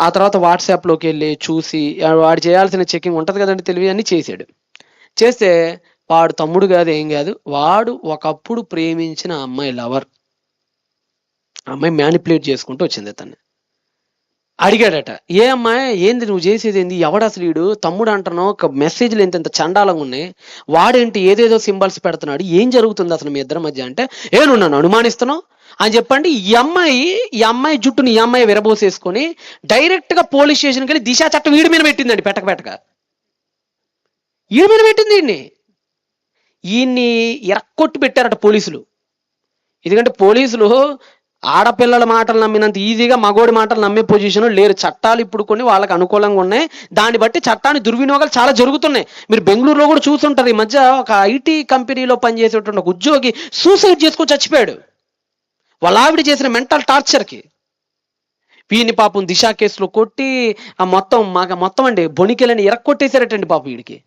ఆ తర్వాత వాట్సాప్లోకి వెళ్ళి చూసి వాడు చేయాల్సిన చెకింగ్ ఉంటుంది కదండి, తెలివి అన్ని చేశాడు. చేస్తే వాడు తమ్ముడు కాదు, ఏం కాదు, వాడు ఒకప్పుడు ప్రేమించిన అమ్మాయి లవర్. అమ్మాయి మ్యానిపులేట్ చేసుకుంటూ వచ్చింది అతన్ని. అడిగాడట, ఏ అమ్మాయి ఏంది నువ్వు చేసేది ఏంది, ఎవడు అసలు వీడు తమ్ముడు అంటున్నావు, ఒక మెసేజ్లు ఎంత చండాలంగా ఉన్నాయి, వాడేంటి ఏదేదో సింబల్స్ పెడుతున్నాడు, ఏం జరుగుతుంది అసలు మీ ఇద్దరి మధ్య అంటే, నువ్వు నన్ను అనుమానిస్తున్నావు అని చెప్పండి. ఈ అమ్మాయి జుట్టుని ఈ అమ్మాయి విరబోసేసుకొని డైరెక్ట్గా పోలీస్ స్టేషన్కి వెళ్ళి దిశా చట్టం వీడి మీద పెట్టిందండి. పెట్టక వీడి మీద పెట్టింది. ఈయన్ని ఎరక్కొట్టి పెట్టారట పోలీసులు. ఎందుకంటే పోలీసులు ఆడపిల్లల మాటలు నమ్మినంత ఈజీగా మగోడి మాటలు నమ్మే పొజిషన్ లేరు. చట్టాలు ఇప్పుడు కొన్ని వాళ్ళకి అనుకూలంగా ఉన్నాయి, దాన్ని బట్టి చట్టాన్ని దుర్వినియోగాలు చాలా జరుగుతున్నాయి. మీరు బెంగళూరులో కూడా చూస్తుంటారు. ఈ మధ్య ఒక ఐటీ కంపెనీలో పనిచేసేటువంటి ఒక ఉద్యోగి సూసైడ్ చేసుకొని చచ్చిపోయాడు, వాళ్ళ ఆవిడ చేసిన మెంటల్ టార్చర్కి. వీడిని పాపం దిశ కేసులో కొట్టి మొత్తం అండి బొనికెలని ఎరక్కొట్టేశారటండి పాపం వీడికి.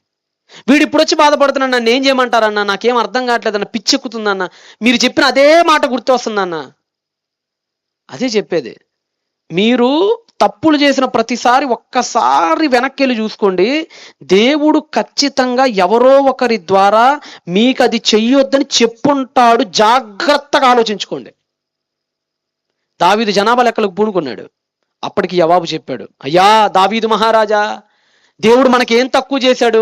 వీడు ఇప్పుడు వచ్చి బాధపడుతున్నాడు, నన్ను ఏం చేయమంటారన్న, నాకేం అర్థం కావట్లేదన్న, పిచ్చెక్కుతుందన్న, మీరు చెప్పిన అదే మాట గుర్తు వస్తుందన్న. అదే చెప్పేది, మీరు తప్పులు చేసిన ప్రతిసారి ఒక్కసారి వెనక్కి వెళ్ళి చూసుకోండి. దేవుడు ఖచ్చితంగా ఎవరో ఒకరి ద్వారా మీకు అది చెయ్యొద్దని చెప్పుంటాడు. జాగ్రత్తగా ఆలోచించుకోండి. దావీదు జనాభా లెక్కలకు పూనుకున్నాడు. అప్పటికి యవాబు చెప్పాడు, అయ్యా దావీదు మహారాజా, దేవుడు మనకి ఏం తక్కువ చేశాడు,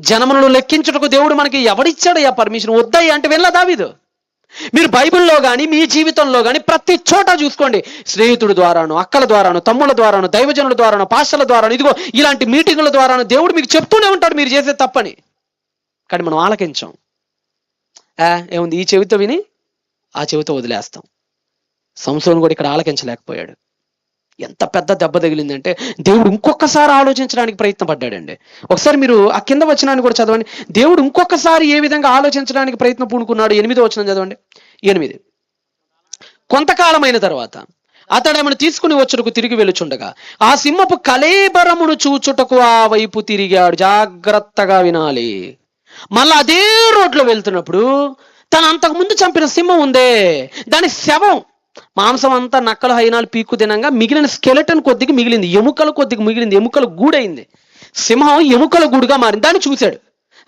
జనములను లెక్కించుటకు దేవుడు మనకి ఎవడిచ్చాడయ్యా పర్మిషన్, వద్దయ్యా అంటే వెళ్ళా దావీదు. మీరు బైబిల్లో కానీ మీ జీవితంలో కానీ ప్రతి చోట చూసుకోండి, స్నేహితుడి ద్వారాను, అక్కల ద్వారాను, తమ్ముల ద్వారాను, దైవజనుల ద్వారాను, పాస్టర్ల ద్వారాను, ఇదిగో ఇలాంటి మీటింగుల ద్వారాను దేవుడు మీకు చెప్తూనే ఉంటాడు మీరు చేసే తప్పని. కానీ మనం ఆలకించాం. ఏముంది, ఈ చెవితో విని ఆ చెవితో వదిలేస్తాం. సంసోను కూడా ఇక్కడ ఆలకించలేకపోయాడు. ఎంత పెద్ద దెబ్బ తగిలిందంటే దేవుడు ఇంకొకసారి ఆలోచించడానికి ప్రయత్నపడ్డాడండి. ఒకసారి మీరు ఆ కింద వచనాన్ని కూడా చదవండి. దేవుడు ఇంకొకసారి ఏ విధంగా ఆలోచించడానికి ప్రయత్నం పూనుకున్నాడు. 8వ వచనం చదవండి. 8. కొంతకాలమైన తర్వాత అతడేమను తీసుకుని వచ్చుటకు తిరిగి వెలుచుండగా ఆ సింహపు కళేబరమును చూచుటకు ఆ వైపు తిరిగాడు. జాగ్రత్తగా వినాలి. మళ్ళా అదే రోడ్లో వెళ్తున్నప్పుడు తను అంతకుముందు చంపిన సింహం ఉందే, దాని శవం, మాంసం అంతా నక్కలు హైనాలు పీక్కు తినంగా మిగిలిన స్కెలెటన్ కొద్దిగా మిగిలింది, ఎముకల కొద్దిగా మిగిలింది, ఎముకల గూడైంది. సింహం ఎముకల గూడుగా మారింది. దాన్ని చూశాడు.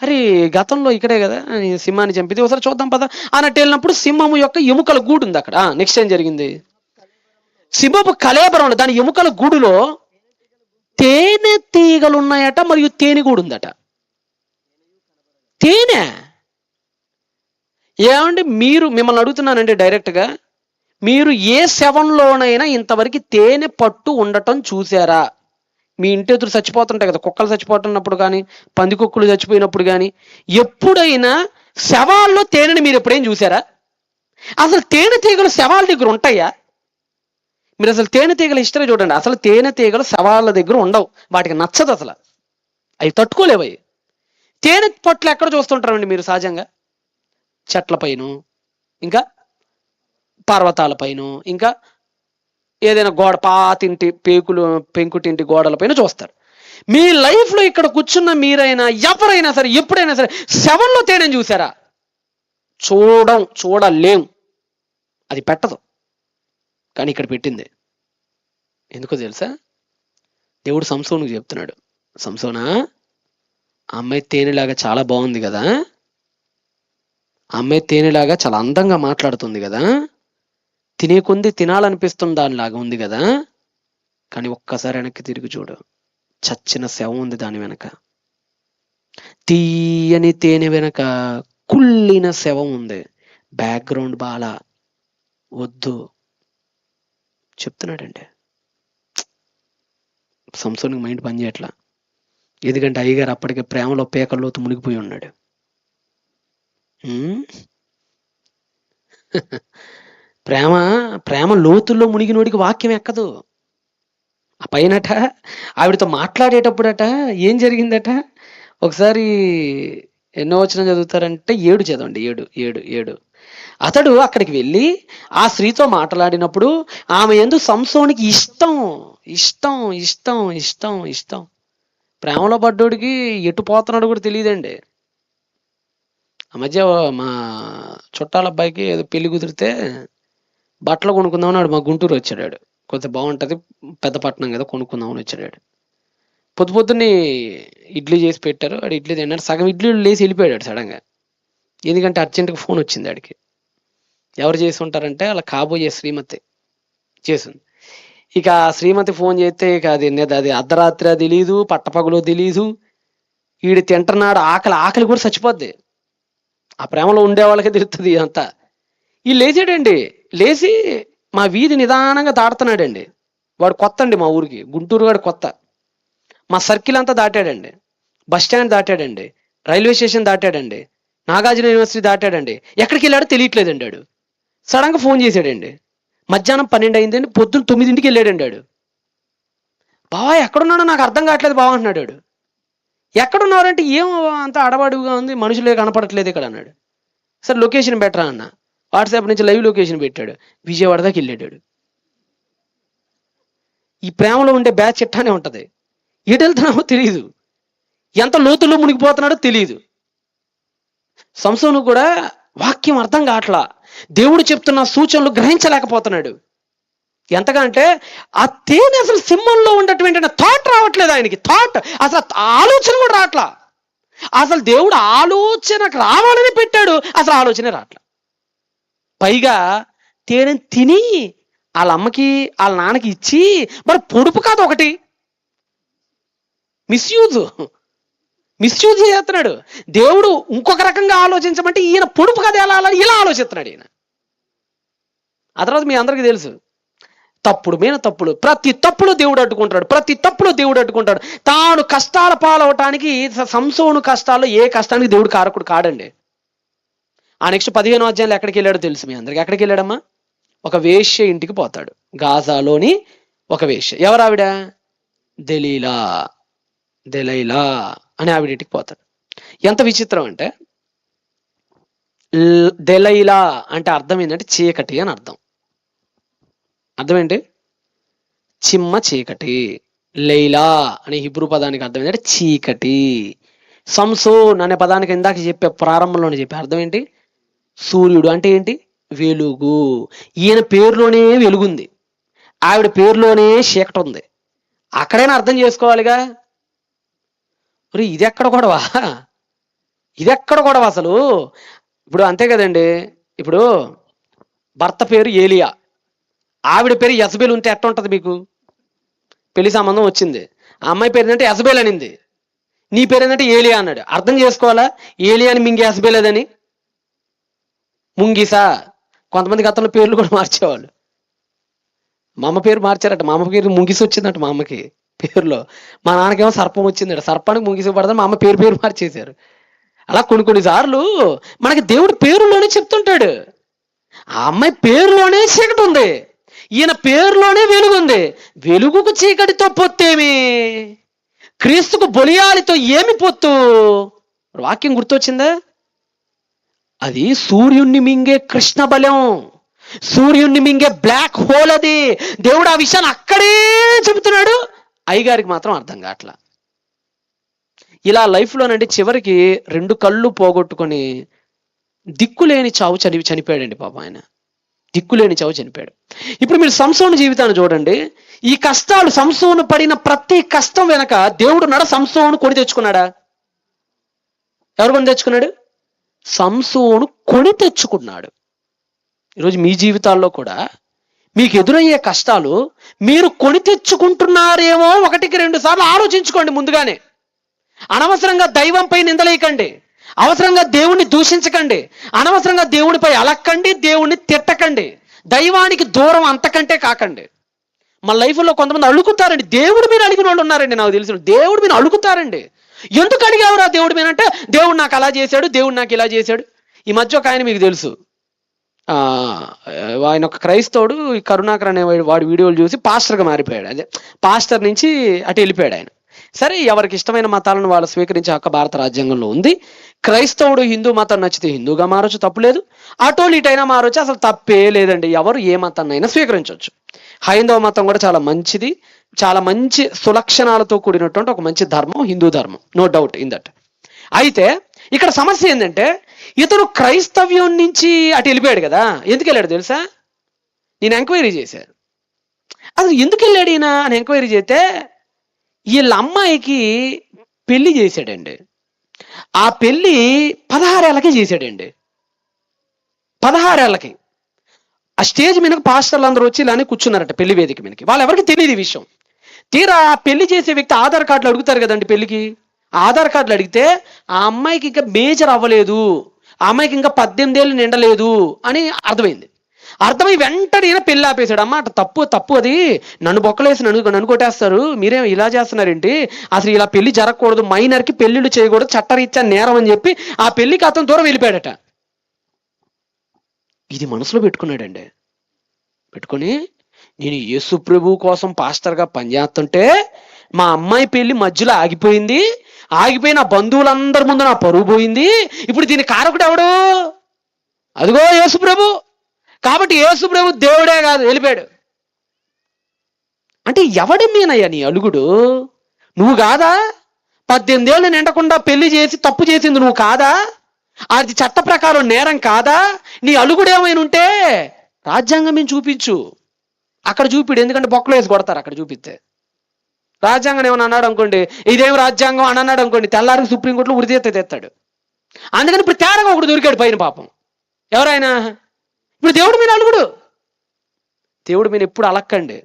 అరే గతంలో ఇక్కడే కదా సింహాన్ని చంపితే, ఒకసారి చూద్దాం పద అన్నట్టు వెళ్ళినప్పుడు సింహం యొక్క ఎముకల గూడు ఉంది అక్కడ. నెక్స్ట్ ఏం జరిగింది, సింహపు కళేబరంలో దాని ఎముకల గూడులో తేనె తీగలు ఉన్నాయట, మరియు తేనెగూడు ఉందట. తేనె ఏమండి, మిమ్మల్ని అడుగుతున్నానండి డైరెక్ట్గా, మీరు ఏ శవంలోనైనా ఇంతవరకు తేనె పట్టు ఉండటం చూసారా? మీ ఇంటి ఎదురు చచ్చిపోతుంటాయి కదా, కుక్కలు చచ్చిపోతున్నప్పుడు కానీ, పందికొక్కులు చచ్చిపోయినప్పుడు కానీ, ఎప్పుడైనా శవాల్లో తేనెని మీరు ఎప్పుడైనా చూసారా? అసలు తేనె తీగలు శవాల దగ్గర ఉంటాయా? మీరు అసలు తేనె తీగల హిస్టరీ చూడండి. అసలు తేనె తీగలు శవాల దగ్గర ఉండవు, వాటికి నచ్చదు, అసలు అవి తట్టుకోలేవు. అవి తేనె పట్లు ఎక్కడ చూస్తుంటారండి మీరు సహజంగా? చెట్లపైన, ఇంకా పర్వతాలపైన, ఇంకా ఏదైనా గోడ పాతింటి పెంకుటింటి గోడలపైన చూస్తారు. మీ లైఫ్లో ఇక్కడ కూర్చున్న మీరైనా ఎవరైనా సరే ఎప్పుడైనా సరే శవంలో తేనెని చూసారా? చూడలేం, అది పెట్టదు. కానీ ఇక్కడ పెట్టింది. ఎందుకో తెలుసా? దేవుడు సంసోనుకు చెప్తున్నాడు, సంసోనా, ఆ అమ్మాయి తేనెలాగా చాలా బాగుంది కదా, అమ్మాయి తేనెలాగా చాలా అందంగా మాట్లాడుతుంది కదా, తినే కొంది తినాలనిపిస్తుంది దానిలాగా ఉంది కదా. కానీ ఒక్కసారి వెనక్కి తిరిగి చూడు, చచ్చిన శవం ఉంది దాని వెనక. తీయని తేనె వెనక కుళ్ళిన శవం ఉంది. బ్యాక్గ్రౌండ్ బాలా వద్దు చెప్తున్నాడండి. సంసోనికి మైండ్ పని చేయట్లా. ఎందుకంటే అయ్యగారు అప్పటికే ప్రేమలో పేకల్లోతు మునిగిపోయి ఉన్నాడు. ప్రేమ ప్రేమ లోతుల్లో మునిగినోడికి వాక్యం ఎక్కదు. ఆ పైనట ఆవిడతో మాట్లాడేటప్పుడట ఏం జరిగిందట, ఒకసారి ఎన్నో వచనం చదువుతారంటే 7 చదవండి. 7 అతడు అక్కడికి వెళ్ళి ఆ స్త్రీతో మాట్లాడినప్పుడు ఆమె యందు సంసోనికి ఇష్టం ఇష్టం ఇష్టం ఇష్టం ఇష్టం. ప్రేమలో పడ్డోడికి ఎటు పోతున్నాడు కూడా తెలియదండి. ఆ మధ్య మా చుట్టాల అబ్బాయికి ఏదో పెళ్లి కుదిరితే బట్టలు కొనుక్కుందామని మా గుంటూరు వచ్చాడు. కొంచెం బాగుంటుంది, పెద్ద పట్టణం కదా, కొనుక్కుందామని వచ్చాడు. పొద్దున్నే ఇడ్లీ చేసి పెట్టారు. ఆడు ఇడ్లీ తిన్నాడు, సగం ఇడ్లీ లేసి వెళ్ళిపోయాడు సడన్గా. ఎందుకంటే అర్జెంటుగా ఫోన్ వచ్చింది ఆడికి. ఎవరు చేసి ఉంటారంటే వాళ్ళ కాబోయే శ్రీమతి చేసింది. ఇక శ్రీమతి ఫోన్ చేస్తే ఇక అది అర్ధరాత్రి తెలీదు, పట్టపగలో తెలీదు. వీడు తింటున్నాడు, ఆకలి కూడా చచ్చిపోద్ది. ఆ ప్రేమలో ఉండే వాళ్ళకే తెలుస్తుంది అంతా. ఈ లేచాడండి, లేచి మా వీధి నిదానంగా దాటుతున్నాడండి. వాడు కొత్త అండి, మా ఊరికి గుంటూరు వాడు కొత్త. మా సర్కిల్ అంతా దాటాడండి, బస్ స్టాండ్ దాటాడండి, రైల్వే స్టేషన్ దాటాడండి, నాగార్జున యూనివర్సిటీ దాటాడండి. ఎక్కడికి వెళ్ళాడో తెలియట్లేదండి. వాడు సడన్గా ఫోన్ చేశాడండి. మధ్యాహ్నం 12 అయిందండి, పొద్దున్న 9ంటికి వెళ్ళాడండి. వాడు బావా ఎక్కడున్నాడో నాకు అర్థం కావట్లేదు బావా అంటున్నాడు. వాడు ఎక్కడున్నారంటే ఏం అంత అడవాడుగా ఉంది, మనుషులే కనపడట్లేదు ఇక్కడ అన్నాడు. సరే లొకేషన్ బెటరా అన్న, వాట్సాప్ నుంచి లైవ్ లొకేషన్ పెట్టాడు. విజయవాడ దాకా వెళ్ళాడు. ఈ ప్రేమలో ఉండే బ్యాచ్ ఇట్టానే ఉంటది. ఎటు వెళ్తున్నామో తెలియదు, ఎంత లోతుల్లో మునిగిపోతున్నాడో తెలియదు. సంసోను కూడా వాక్యం అర్థం కావట్లా, దేవుడు చెప్తున్న సూచనలు గ్రహించలేకపోతున్నాడు. ఎంతగా అంటే ఆ తేనె అసలు సింహంలో ఉన్నటువంటి థాట్ రావట్లేదు ఆయనకి. థాట్ అసలు ఆలోచన కూడా రావట్లా. అసలు దేవుడు ఆలోచనకు రావాలని పెట్టాడు, అసలు ఆలోచనే రావట్లా. పైగా తేనె తిని వాళ్ళ అమ్మకి వాళ్ళ నాన్నకి ఇచ్చి మరి పొడుపు కాదు ఒకటి, మిస్యూజ్ చేస్తున్నాడు. దేవుడు ఇంకొక రకంగా ఆలోచించమంటే ఈయన పొడుపు కథ ఎలా ఇలా ఆలోచిస్తున్నాడు ఈయన. ఆ తర్వాత మీ అందరికీ తెలుసు, తప్పుడు మీద తప్పుడు, ప్రతి తప్పులో దేవుడు అడ్డుకుంటాడు, ప్రతి తప్పులో దేవుడు అడ్డుకుంటాడు. తాను కష్టాల పాలవటానికి సంసోను కష్టాల్లో ఏ కష్టానికి దేవుడు కారకుడు కాడండి. ఆ నెక్స్ట్ 15వ అధ్యాయంలో ఎక్కడికి వెళ్ళాడో తెలుసు మీ అందరికి. ఎక్కడికి వెళ్ళాడమ్మా? ఒక వేశ్య ఇంటికి పోతాడు. గాజాలోని ఒక వేశ్య. ఎవరు ఆవిడ? దెలైలా అని ఆవిడ ఇంటికి పోతాడు. ఎంత విచిత్రం అంటే దెలైలా అంటే అర్థం ఏంటంటే చీకటి అని అర్థం. అర్థం ఏంటి? చిమ్మ చీకటి. లైలా అనే హిబ్రూ పదానికి అర్థం ఏంటంటే చీకటి. సంసోన్ అనే పదానికి ఇందాక చెప్పే ప్రారంభంలోనే చెప్పే అర్థం ఏంటి? సూర్యుడు అంటే ఏంటి? వెలుగు. ఈయన పేరులోనే వెలుగుంది, ఆవిడ పేరులోనే చీకటి ఉంది. అక్కడైనా అర్థం చేసుకోవాలిగా. ఇదెక్కడ గొడవ అసలు? ఇప్పుడు అంతే కదండి. ఇప్పుడు భర్త పేరు ఏలియా, ఆవిడ పేరు యజబేల్ ఉంటే ఎట్ట ఉంటుంది మీకు? పెళ్లి సంబంధం వచ్చింది, ఆ అమ్మాయి పేరు ఏంటంటే యజబేల్ అనింది, నీ పేరు ఏంటంటే ఏలియా అన్నాడు. అర్థం చేసుకోవాలా? ఏలియాని మింగి యజబేలేదని. ముంగిసా. కొంతమంది గతంలో పేర్లు కూడా మార్చేవాళ్ళు. మా అమ్మ పేరు మార్చారట, మా అమ్మ పేరు ముంగిసి వచ్చిందట మా అమ్మకి పేరులో. మా నాన్నకేమో సర్పం వచ్చిందట, సర్పానికి ముంగిసి పడదని మా అమ్మ పేరు మార్చేశారు. అలా కొన్ని సార్లు మనకి దేవుడు పేరులోనే చెప్తుంటాడు. ఆ అమ్మాయి పేరులోనే చీకటి ఉంది, ఈయన పేరులోనే వెలుగుంది. వెలుగుకు చీకటితో పొత్తేమి? క్రీస్తుకు బొలియాలితో ఏమి పొత్తు? వాక్యం గుర్తొచ్చిందా? అది సూర్యుణ్ణి మింగే కృష్ణ బలం, సూర్యుణ్ణి మింగే బ్లాక్ హోల్. అది దేవుడు ఆ విషయాన్ని అక్కడే చెబుతున్నాడు, అయ్యగారికి మాత్రం అర్థం కావట్లా. ఇలా లైఫ్లోనండి చివరికి 2 కళ్ళు పోగొట్టుకొని దిక్కులేని చావు చనిపోయాడండి పాప. ఆయన దిక్కులేని చావు చనిపోయాడు. ఇప్పుడు మీరు సంసోను జీవితాన్ని చూడండి. ఈ కష్టాలు, సంసోను పడిన ప్రతి కష్టం వెనక దేవుడు సంసోను కొని తెచ్చుకున్నాడా? ఎవరు కొని తెచ్చుకున్నాడు? సంసోను కొని తెచ్చుకున్నాడు. ఈరోజు మీ జీవితాల్లో కూడా మీకు ఎదురయ్యే కష్టాలు మీరు కొని తెచ్చుకుంటున్నారేమో 1-2 సార్లు ఆలోచించుకోండి ముందుగానే. అనవసరంగా దైవంపై నిందలేయకండి, అవసరంగా దేవుణ్ణి దూషించకండి, అనవసరంగా దేవుడిపై అలక్కండి, దేవుణ్ణి తిట్టకండి, దైవానికి దూరం అంతకంటే కాకండి. మన లైఫ్లో కొంతమంది అడుగుతారండి, దేవుడు మీరు అడిగిన వాళ్ళు ఉన్నారండి, నాకు తెలిసిన దేవుడు మీరు అడుగుతారండి. ఎందుకు అడిగావురా దేవుడు మీద అంటే, దేవుడు నాకు అలా చేశాడు, దేవుడు నాకు ఇలా చేశాడు. ఈ మధ్య ఒక ఆయన మీకు తెలుసు, ఆయన ఒక క్రైస్తవుడు, ఈ కరుణాకర్ అనే వాడి వీడియోలు చూసి పాస్టర్గా మారిపోయాడు. అదే పాస్టర్ నుంచి అటు వెళ్ళిపోయాడు ఆయన. సరే, ఎవరికి ఇష్టమైన మతాలను వాళ్ళు స్వీకరించే హక్కు భారత రాజ్యాంగంలో ఉంది. క్రైస్తవుడు హిందూ మతం నచ్చితే హిందూగా మారొచ్చు, తప్పులేదు. అటోలు ఇటైనా మారొచ్చు, అసలు తప్పే లేదండి. ఎవరు ఏ మతాన్ని అయినా స్వీకరించవచ్చు. హైందవ మతం కూడా చాలా మంచిది, చాలా మంచి సులక్షణాలతో కూడినటువంటి ఒక మంచి ధర్మం హిందూ ధర్మం, నో డౌట్ ఇన్ దట్. అయితే ఇక్కడ సమస్య ఏంటంటే, ఇతను క్రైస్తవ్యం నుంచి అటు వెళ్ళిపోయాడు కదా. ఎందుకు వెళ్ళాడు తెలుసా? నేను ఎంక్వైరీ చేశాను, అసలు ఎందుకు వెళ్ళాడు ఈయన అని ఎంక్వైరీ చేస్తే, వీళ్ళ అమ్మాయికి పెళ్లి చేశాడండి. ఆ పెళ్లి 16 ఏళ్ళకి చేశాడండి. 16 ఏళ్ళకి ఆ స్టేజ్ మీదకి పాస్టర్లు అందరూ వచ్చి ఇలానే కూర్చున్నారట పెళ్లి వేదిక మీదకి. వాళ్ళెవరికి తెలియదు ఈ విషయం. తీరా ఆ పెళ్లి చేసే వ్యక్తి ఆధార్ కార్డులు అడుగుతారు కదండి పెళ్లికి. ఆధార్ కార్డులు అడిగితే ఆ అమ్మాయికి ఇంకా మేజర్ అవ్వలేదు, ఆ అమ్మాయికి ఇంకా 18 ఏళ్ళు నిండలేదు అని అర్థమైంది. అర్థమై వెంటనే పెళ్లి ఆపేశాడు. అమ్మ తప్పు అది, నన్ను బొక్కలేసి నన్ను కొట్టేస్తారు, మీరేం ఇలా చేస్తున్నారేంటి, అసలు ఇలా పెళ్లి జరగకూడదు, మైనర్కి పెళ్లిళ్ళు చేయకూడదు, చట్టరీత్యా నేరం అని చెప్పి ఆ పెళ్లికి అతను దూరం వెళ్ళిపోయాడట. ఇది మనసులో పెట్టుకున్నాడండి. పెట్టుకొని, నేను యేసు ప్రభు కోసం పాస్టర్గా పనిచేస్తుంటే మా అమ్మాయి పెళ్లి మధ్యలో ఆగిపోయిన బంధువులందరి ముందు నా పరువు పోయింది, ఇప్పుడు దీని కారకుడు ఎవడు? అదిగో యేసు ప్రభు. కాబట్టి యేసు ప్రభు దేవుడే కాదు, వెళ్ళిపోయాడు. అంటే ఎవడి మీనయ్యా నీ అలుగుడు? నువ్వు కాదా? 18 ఏళ్ళు నిండకుండా పెళ్లి చేసి తప్పు చేసింది నువ్వు కాదా? అది చట్ట ప్రకారం నేరం కాదా? నీ అలుగుడు ఏమైనా ఉంటే రాజ్యాంగం మేము చూపించు, అక్కడ చూపిడు. ఎందుకంటే బొక్కలు వేసి కొడతారు అక్కడ చూపిస్తే. రాజ్యాంగం ఏమని అన్నాడు అనుకోండి, ఇదేం రాజ్యాంగం అని అన్నాడు అనుకోండి, తెల్లారికి సుప్రీంకోర్టులో ఉరితీత తెస్తాడు. అందుకని ఇప్పుడు తేరగా ఒకడు దొరికాడు పైన, పాపం. ఎవరైనా ఇప్పుడు దేవుడు మీద అలుగుడు. దేవుడు మీద ఎప్పుడు అలక్కండి.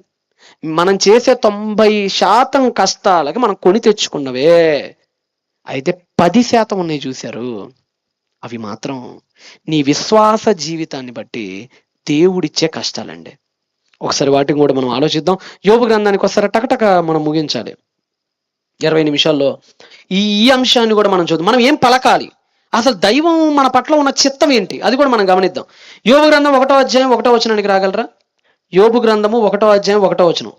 మనం చేసే 90% కష్టాలకి మనం కొని తెచ్చుకున్నవే. అయితే 10% ఉన్నాయి చూశారు, అవి మాత్రం నీ విశ్వాస జీవితాన్ని బట్టి దేవుడిచ్చే కష్టాలండి. ఒకసారి వాటిని కూడా మనం ఆలోచిద్దాం. యోబు గ్రంథానికి ఒకసారి టకటక మనం ముగించాలి 20 నిమిషాల్లో. ఈ అంశాన్ని కూడా మనం చూద్దాం. మనం ఏం పలకాలి, అసలు దైవం మన పట్ల ఉన్న చిత్తం ఏంటి, అది కూడా మనం గమనిద్దాం. యోబు గ్రంథం 1వ అధ్యాయం 1వ వచనానికి రాగలరా? యోబు గ్రంథము 1వ అధ్యాయం 1వ వచనం.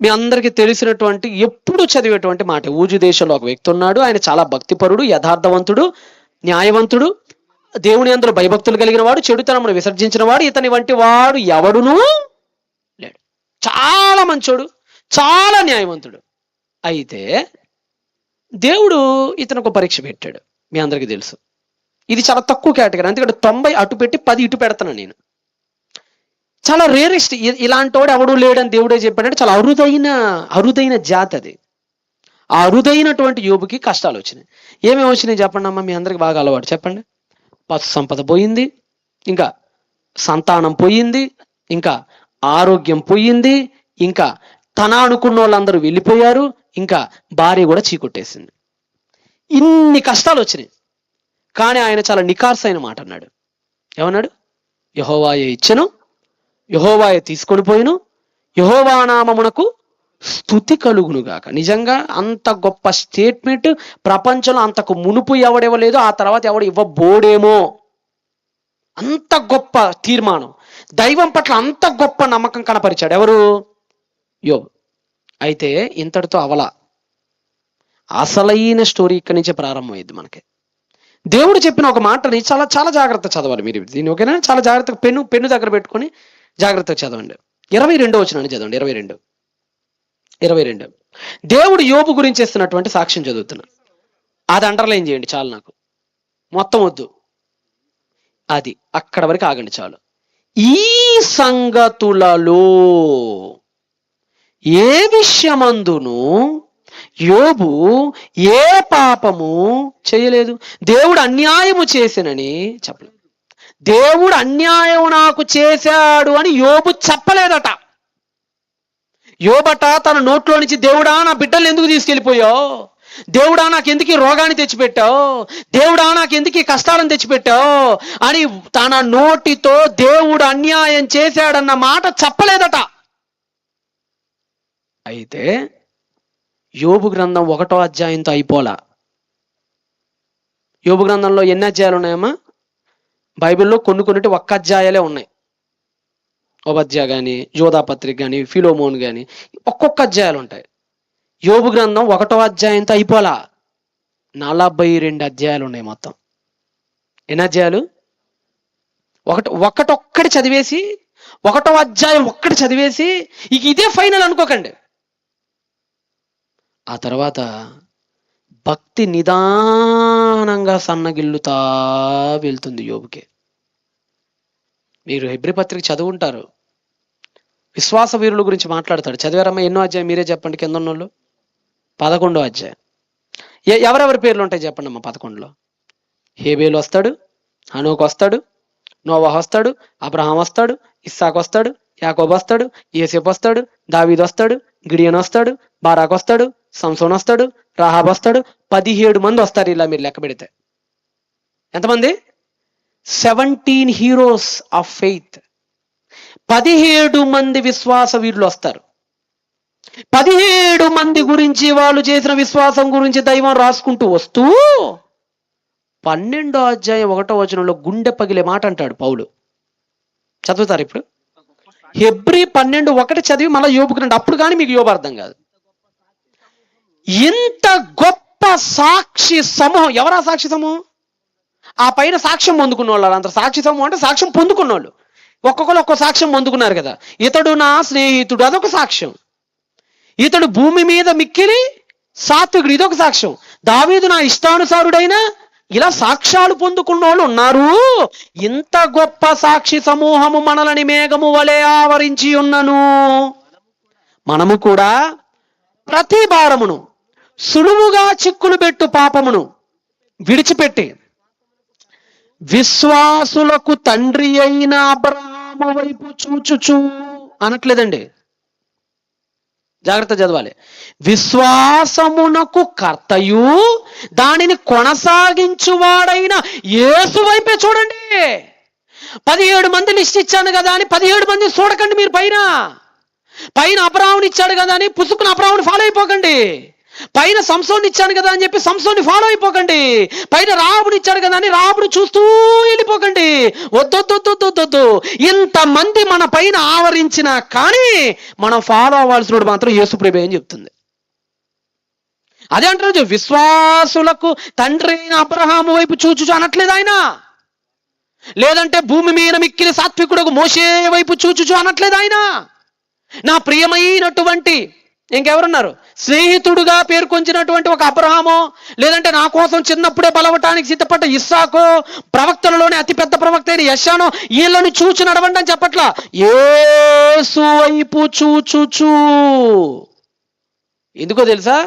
మీ అందరికీ తెలిసినటువంటి, ఎప్పుడు చదివేటువంటి మాట. ఊజు దేశంలో ఒక వ్యక్తి ఉన్నాడు. ఆయన చాలా భక్తిపరుడు, యథార్థవంతుడు, న్యాయవంతుడు, దేవుని యందు భయభక్తులు కలిగిన వాడు, చెడుతనమును విసర్జించిన వాడు, ఇతని వంటి వాడు ఎవడునూ లేడు. చాలా మంచోడు, చాలా న్యాయవంతుడు. అయితే దేవుడు ఇతను ఒక పరీక్ష పెట్టాడు. మీ అందరికీ తెలుసు, ఇది చాలా తక్కువ కేటగిరీ. ఎందుకంటే 90 అటు పెట్టి 10 ఇటు పెడతాను నేను. చాలా రేరెస్ట్. ఇలాంటి వాడు ఎవడు లేడని దేవుడే చెప్పాడంటే చాలా అరుదైన జాతి అది. ఆ అరుదైనటువంటి యోబుకి కష్టాలు వచ్చినాయి. ఏమేమి వచ్చినాయి చెప్పండి అమ్మ, మీ అందరికి బాగా అలవాటు. చెప్పండి. పశు సంపద పోయింది, ఇంకా సంతానం పోయింది, ఇంకా ఆరోగ్యం పోయింది, ఇంకా తన అనుకున్న వాళ్ళందరూ వెళ్ళిపోయారు, ఇంకా భార్య కూడా చీకొట్టేసింది. ఇన్ని కష్టాలు వచ్చినాయి. కానీ ఆయన చాలా నికార్సైన మాట అన్నాడు. ఏమన్నాడు? యెహోవాయే ఇచ్చెను, యెహోవాయే తీసుకొని పోయిను, యెహోవా నామమునకు స్తుతి కలుగునుగాక. నిజంగా అంత గొప్ప స్టేట్మెంట్ ప్రపంచంలో అంతకు మునుపు ఎవడెవలేదు, ఆ తర్వాత ఎవడు ఇవ్వబోడేమో. అంత గొప్ప తీర్మానం, దైవం పట్ల అంత గొప్ప నమ్మకం కనపరిచాడు. ఎవరు? యోబు. అయితే ఇంతటితో అవలా. అసలైన స్టోరీ ఇక్కడి నుంచే ప్రారంభమైంది మనకి. దేవుడు చెప్పిన ఒక మాటని చాలా చాలా జాగ్రత్త చదవాలి మీరు దీన్ని, ఓకేనా? చాలా జాగ్రత్తగా పెన్ను దగ్గర పెట్టుకొని జాగ్రత్తగా చదవండి. 22వ వచనాన్ని చదవండి. 22. దేవుడు యోబు గురించి ఇస్తున్నటువంటి సాక్ష్యం చదువుతున్నా. అది అండర్లైన్ చేయండి చాలు, నాకు మొత్తం వద్దు, అది అక్కడ వరకు ఆగండి చాలు. ఈ సంగతులలో ఏ విషయమందును యోబు ఏ పాపము చేయలేదు, దేవుడు అన్యాయము చేసినని చెప్పలేదు. దేవుడు అన్యాయం నాకు చేశాడు అని యోబు చెప్పలేదట. యోబట తన నోట్లో నుంచి, దేవుడా నా బిడ్డలు ఎందుకు తీసుకెళ్ళిపోయావు, దేవుడా నాకు ఎందుకు ఈ రోగాన్ని తెచ్చిపెట్టావు, దేవుడా నాకు ఎందుకు ఈ కష్టాలను తెచ్చిపెట్టావు అని తన నోటితో దేవుడు అన్యాయం చేశాడన్న మాట చెప్పలేదట. అయితే యోబు గ్రంథం 1వ అధ్యాయంతో అయిపోలా. యోబు గ్రంథంలో ఎన్ని అధ్యాయాలు ఉన్నాయమ్మా? బైబిల్లో కొన్నిటి ఒక్క అధ్యాయాలే ఉన్నాయి. ఓబద్యా కానీ, యోధాపత్రిక కానీ, ఫిలోమోన్ కానీ ఒక్కొక్క అధ్యాయాలు ఉంటాయి. యోబు గ్రంథం 1వ అధ్యాయంతో అయిపోలా, 42 అధ్యాయాలు ఉన్నాయి మొత్తం. ఎన్ని అధ్యాయాలు? ఒక్కటి చదివేసి, 1వ అధ్యాయం ఒక్కటి చదివేసి ఇక ఇదే ఫైనల్ అనుకోకండి. ఆ తర్వాత భక్తి నిదానంగా సన్నగిల్లుతా వెళ్తుంది యోబుకి. మీరు హెబ్రీ పత్రిక చదువుంటారు, విశ్వాస వీరుల గురించి మాట్లాడతాడు. చదివారమ్మా? ఎన్నో అధ్యాయం మీరే చెప్పండి కింద ఉన్నోళ్ళు. 11వ అధ్యాయం. ఎవరెవరి పేర్లు ఉంటాయి చెప్పండి అమ్మా 11లో? హేబేలు వస్తాడు, హనోకు వస్తాడు, నోవాహు వస్తాడు, అబ్రహాం వస్తాడు, ఇస్సాకు వస్తాడు, యాకోబు వస్తాడు, యోసేపు వస్తాడు, దావీదు వస్తాడు, గిడియోను వస్తాడు, బారాకు వస్తాడు, సంసోన్ వస్తాడు, రాహాబు వస్తాడు. 17 మంది వస్తారు. ఇలా మీరు లెక్క పెడితే ఎంతమంది? 17 హీరోస్ ఆఫ్ ఫెయిత్. 17 మంది విశ్వాస వీరులు వస్తారు. 17 మంది గురించి, వాళ్ళు చేసిన విశ్వాసం గురించి దైవం రాసుకుంటూ వస్తూ 12వ అధ్యాయం 1వ వచనంలో గుండె పగిలే మాట అంటాడు పౌలు. చదువుతారు ఇప్పుడు? హెబ్రీ 12:1 చదివి మళ్ళీ యోబుకు రండి, అప్పుడు కానీ మీకు యోబు అర్థం కాదు. ఇంత గొప్ప సాక్షి సమూహం. ఎవరా సాక్షి సమూహం? ఆ పైన సాక్ష్యం పొందుకున్న వాళ్ళు అంత సాక్షి సమూహం అంటే సాక్ష్యం పొందుకున్న వాళ్ళు. ఒక్కొక్కరు ఒక్కో సాక్ష్యం పొందుకున్నారు కదా. ఇతడు నా స్నేహితుడు, అదొక సాక్ష్యం. ఇతడు భూమి మీద మిక్కిలి సాత్వికుడు, ఇదొక సాక్ష్యం. దావీదు నా ఇష్టానుసారుడైన, ఇలా సాక్ష్యాలు పొందుకున్న వాళ్ళు ఉన్నారు. ఇంత గొప్ప సాక్షి సమూహము మనలని మేఘము వలె ఆవరించి ఉన్నను, మనము కూడా ప్రతి భారమును, సులువుగా చిక్కులు పెట్టు పాపమును విడిచిపెట్టి విశ్వాసులకు తండ్రి అయిన అబ్రహాము వైపు చూచుచు అనట్లేదండి, జాగ్రత్త చదవాలి. విశ్వాసమునకు కర్తయు దానిని కొనసాగించువాడైన యేసు వైపే చూడండి. 17 మంది లిస్ట్ ఇచ్చాను కదా అని 17 మంది చూడకండి. మీరు పైన అబ్రహాముని ఇచ్చాడు కదా అని పుసుకుని అబ్రహాముని ఫాలో అయిపోకండి. పైన సంసోన్ని ఇచ్చాను కదా అని చెప్పి సంసోన్ని ఫాలో అయిపోకండి. పైన రాబుని ఇచ్చాడు కదా అని రాబుని చూస్తూ వెళ్ళిపోకండి. వద్దొద్దొద్దొద్దొద్దు. ఇంతమంది మన పైన ఆవరించినా కానీ మనం ఫాలో అవ్వాల్సిన మాత్రం యేసుప్రభు అని చెప్తుంది. అదే అంటారు, విశ్వాసులకు తండ్రి అయిన అబ్రహాము వైపు చూచు అనట్లేదు ఆయన. లేదంటే భూమి మీద మిక్కిలి సాత్వికుడు మోషే వైపు చూచుచు అనట్లేదు ఆయన. నా ప్రియమైనటువంటి ఇంకెవరున్నారు, స్నేహితుడుగా పేర్కొంచినటువంటి ఒక అబ్రహామో, లేదంటే నా కోసం చిన్నప్పుడే బలవటానికి సిద్ధపడ్డ ఇస్సాకో, ప్రవక్తలలోనే అతిపెద్ద ప్రవక్త అయిన యెషానో, వీళ్ళని చూచి నడవండి అని చెప్పట్లా. యేసు వైపు చూచుచు. ఎందుకో తెలుసా?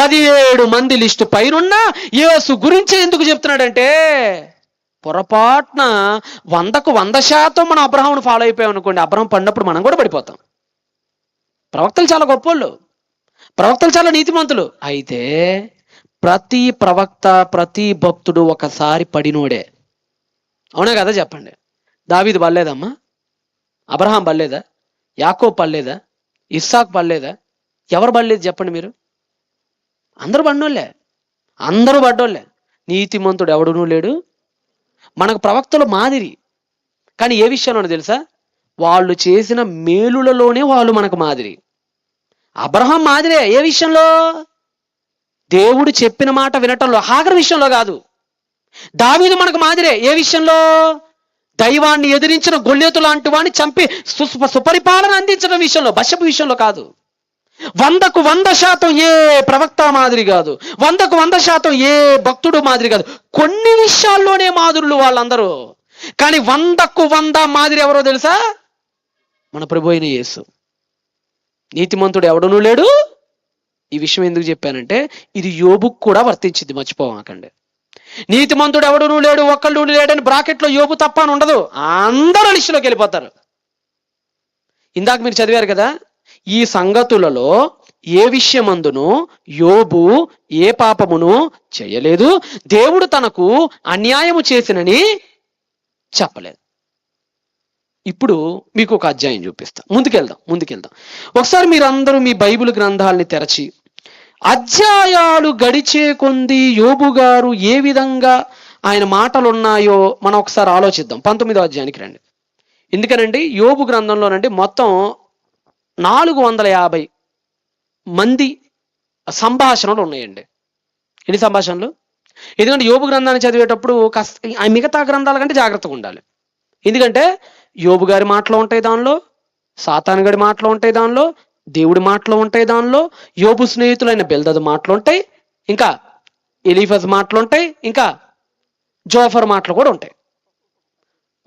17 మంది లిస్టు పైనున్న యేసు గురించి ఎందుకు చెప్తున్నాడంటే, పొరపాటున 100కు 100% మనం అబ్రహామును ఫాలో అయిపోయాం అనుకోండి, అబ్రహాం పడినప్పుడు మనం కూడా పడిపోతాం. ప్రవక్తలు చాలా గొప్పోళ్ళు, ప్రవక్తలు చాలా నీతిమంతులు. అయితే ప్రతి ప్రవక్త, ప్రతి భక్తుడు ఒకసారి పడినోడే. అవునా కదా చెప్పండి? దావీదు పడలేదమ్మా? అబ్రహాం పడలేదా? యాకోబు పడలేదా? ఇస్సాకు పడలేదా? ఎవరు పడలేదు చెప్పండి మీరు? అందరూ పడినోళ్ళే, అందరూ పడ్డోళ్ళే. నీతిమంతుడు ఎవడునూ లేడు. మనకు ప్రవక్తలు మాదిరి, కానీ ఏ విషయంలో తెలుసా? వాళ్ళు చేసిన మేలులలోనే వాళ్ళు మనకు మాదిరి. అబ్రహాం మాదిరే ఏ విషయంలో? దేవుడు చెప్పిన మాట వినటంలో, హాగర్ విషయంలో కాదు. దావీదు మనకు మాదిరే ఏ విషయంలో? దైవాన్ని ఎదిరించిన గొల్లియతు లాంటి వాడిని చంపి సుపరిపాలన అందించడం విషయంలో, బషపు విషయంలో కాదు. 100కు 100% ఏ ప్రవక్త మాదిరి కాదు, 100కు 100% ఏ భక్తుడు మాదిరి కాదు. కొన్ని విషయాల్లోనే మాదిరులు వాళ్ళందరూ. కానీ 100కు 100 మాదిరి ఎవరో తెలుసా? మన ప్రభు అయిన యేసు. నీతిమంతుడు ఎవడునూ లేడు, ఈ విషయం ఎందుకు చెప్పానంటే ఇది యోబుకు కూడా వర్తించింది, మర్చిపోమాకండి. నీతిమంతుడు ఎవడునూ లేడు, ఒక్కళ్ళు లేడని బ్రాకెట్లో యోబు తప్ప అని ఉండదు, అందరూ లిస్టులోకి వెళ్ళిపోతారు. ఇందాక మీరు చదివారు కదా, ఈ సంగతులలో ఏ విషయమందును యోబు ఏ పాపమును చేయలేదు, దేవుడు తనకు అన్యాయము చేసినని చెప్పలేదు. ఇప్పుడు మీకు ఒక అధ్యాయం చూపిస్తా, ముందుకెళ్దాం. ఒకసారి మీరందరూ మీ బైబిల్ గ్రంథాలని తెరచి అధ్యాయాలు గడిచే కొంది యోబు గారు ఏ విధంగా ఆయన మాటలు ఉన్నాయో మనం ఒకసారి ఆలోచిద్దాం. 19వ అధ్యాయానికి రండి. ఎందుకనండి, యోబు గ్రంథంలోనండి మొత్తం 450 మంది సంభాషణలు ఉన్నాయండి. ఎన్ని సంభాషణలు? ఎందుకంటే యోబు గ్రంథాన్ని చదివేటప్పుడు కాస్త మిగతా గ్రంథాల కంటే జాగ్రత్తగా ఉండాలి. ఎందుకంటే యోబు గారి మాటలు ఉంటాయి దానిలో, సాతాను గారి మాటలు ఉంటాయి దానిలో, దేవుడి మాటలు ఉంటాయి దానిలో, యోబు స్నేహితులైన బెల్దద్ మాటలు ఉంటాయి, ఇంకా ఎలీఫజ్ మాటలు ఉంటాయి, ఇంకా జోఫర్ మాటలు కూడా ఉంటాయి.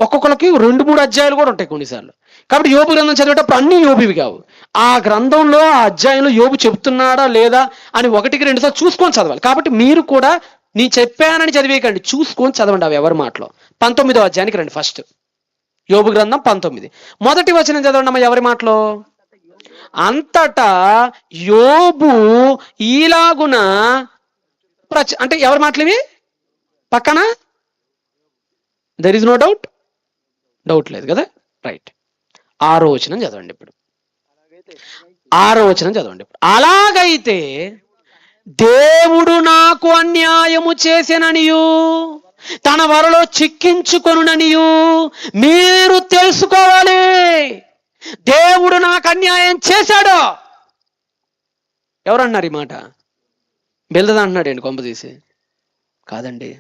ఒక్కొక్కరికి 2-3 అధ్యాయాలు కూడా ఉంటాయి కొన్నిసార్లు. కాబట్టి యోబు గ్రంథం చదివేటప్పుడు అన్ని యోబువి కావు. ఆ గ్రంథంలో ఆ అధ్యాయంలో యోబు చెబుతున్నాడా లేదా అని 1-2 సార్లు చూసుకొని చదవాలి. కాబట్టి మీరు కూడా నీ చెప్పానని చదివేయకండి, చూసుకొని చదవండి అవి ఎవరి మాటలో. 19వ అధ్యాయానికి రండి. ఫస్ట్ యోబు గ్రంథం 19 మొదటి వచనం చదవండి అమ్మ. ఎవరి మాటలో? అంతటా యోబు ఈలాగున అంటే ఎవరి మాటలు ఇవి? పక్కన దెర్ ఇస్ నో డౌట్ లేదు కదా, రైట్. 6వ వచనం చదవండి ఇప్పుడు. 6వ వచనం చదవండి ఇప్పుడు. అలాగైతే దేవుడు నాకు అన్యాయము చేసెననియు తన వరలో చిక్కించుకొనుననియు మీరు తెలుసుకోవాలి. దేవుడు నాకు అన్యాయం చేశాడు. ఎవరన్నారు ఈ మాట? బెల్దద్ అంటున్నాడండి కొంప తీసి? కాదండి,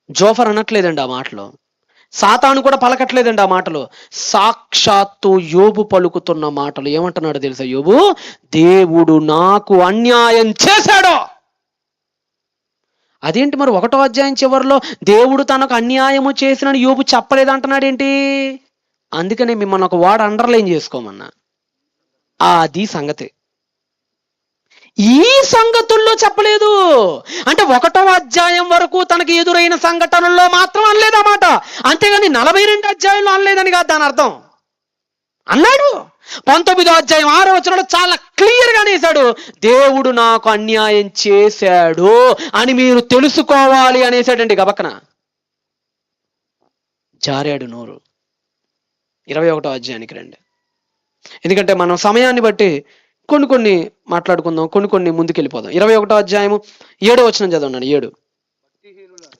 జోఫర్ అనట్లేదండి ఆ మాటలో, సాతాను కూడా పలకట్లేదండి ఆ మాటలో. సాక్షాత్తు యోబు పలుకుతున్న మాటలు. ఏమంటున్నాడు తెలుసా యోబు? దేవుడు నాకు అన్యాయం చేశాడు. అదేంటి మరి 1వ అధ్యాయం చివరిలో దేవుడు తనకు అన్యాయము చేసినని యోబు చెప్పలేదు అంటున్నాడేంటి? అందుకనే మిమ్మల్ని ఒక వాడు అండర్లైన్ చేసుకోమన్నా. అది సంగతి. ఈ సంగతుల్లో చెప్పలేదు అంటే 1వ అధ్యాయం వరకు తనకి ఎదురైన సంఘటనల్లో మాత్రం అనలేదన్నమాట. అంతేగాని 42 అధ్యాయంలో అనలేదని కాదు దాని అర్థం. అన్నాడు. 19వ అధ్యాయం 6వ వచనంలో చాలా క్లియర్ గా అనేసాడు, దేవుడు నాకు అన్యాయం చేశాడు అని మీరు తెలుసుకోవాలి అనేసాడండి. గబక్కన జారాడు నోరు. 21వ అధ్యాయానికి రండి. ఎందుకంటే మనం సమయాన్ని బట్టి కొన్ని మాట్లాడుకుందాం, కొన్ని ముందుకెళ్ళిపోదాం. 21వ అధ్యాయము 7వ వచనం చదవండి. 7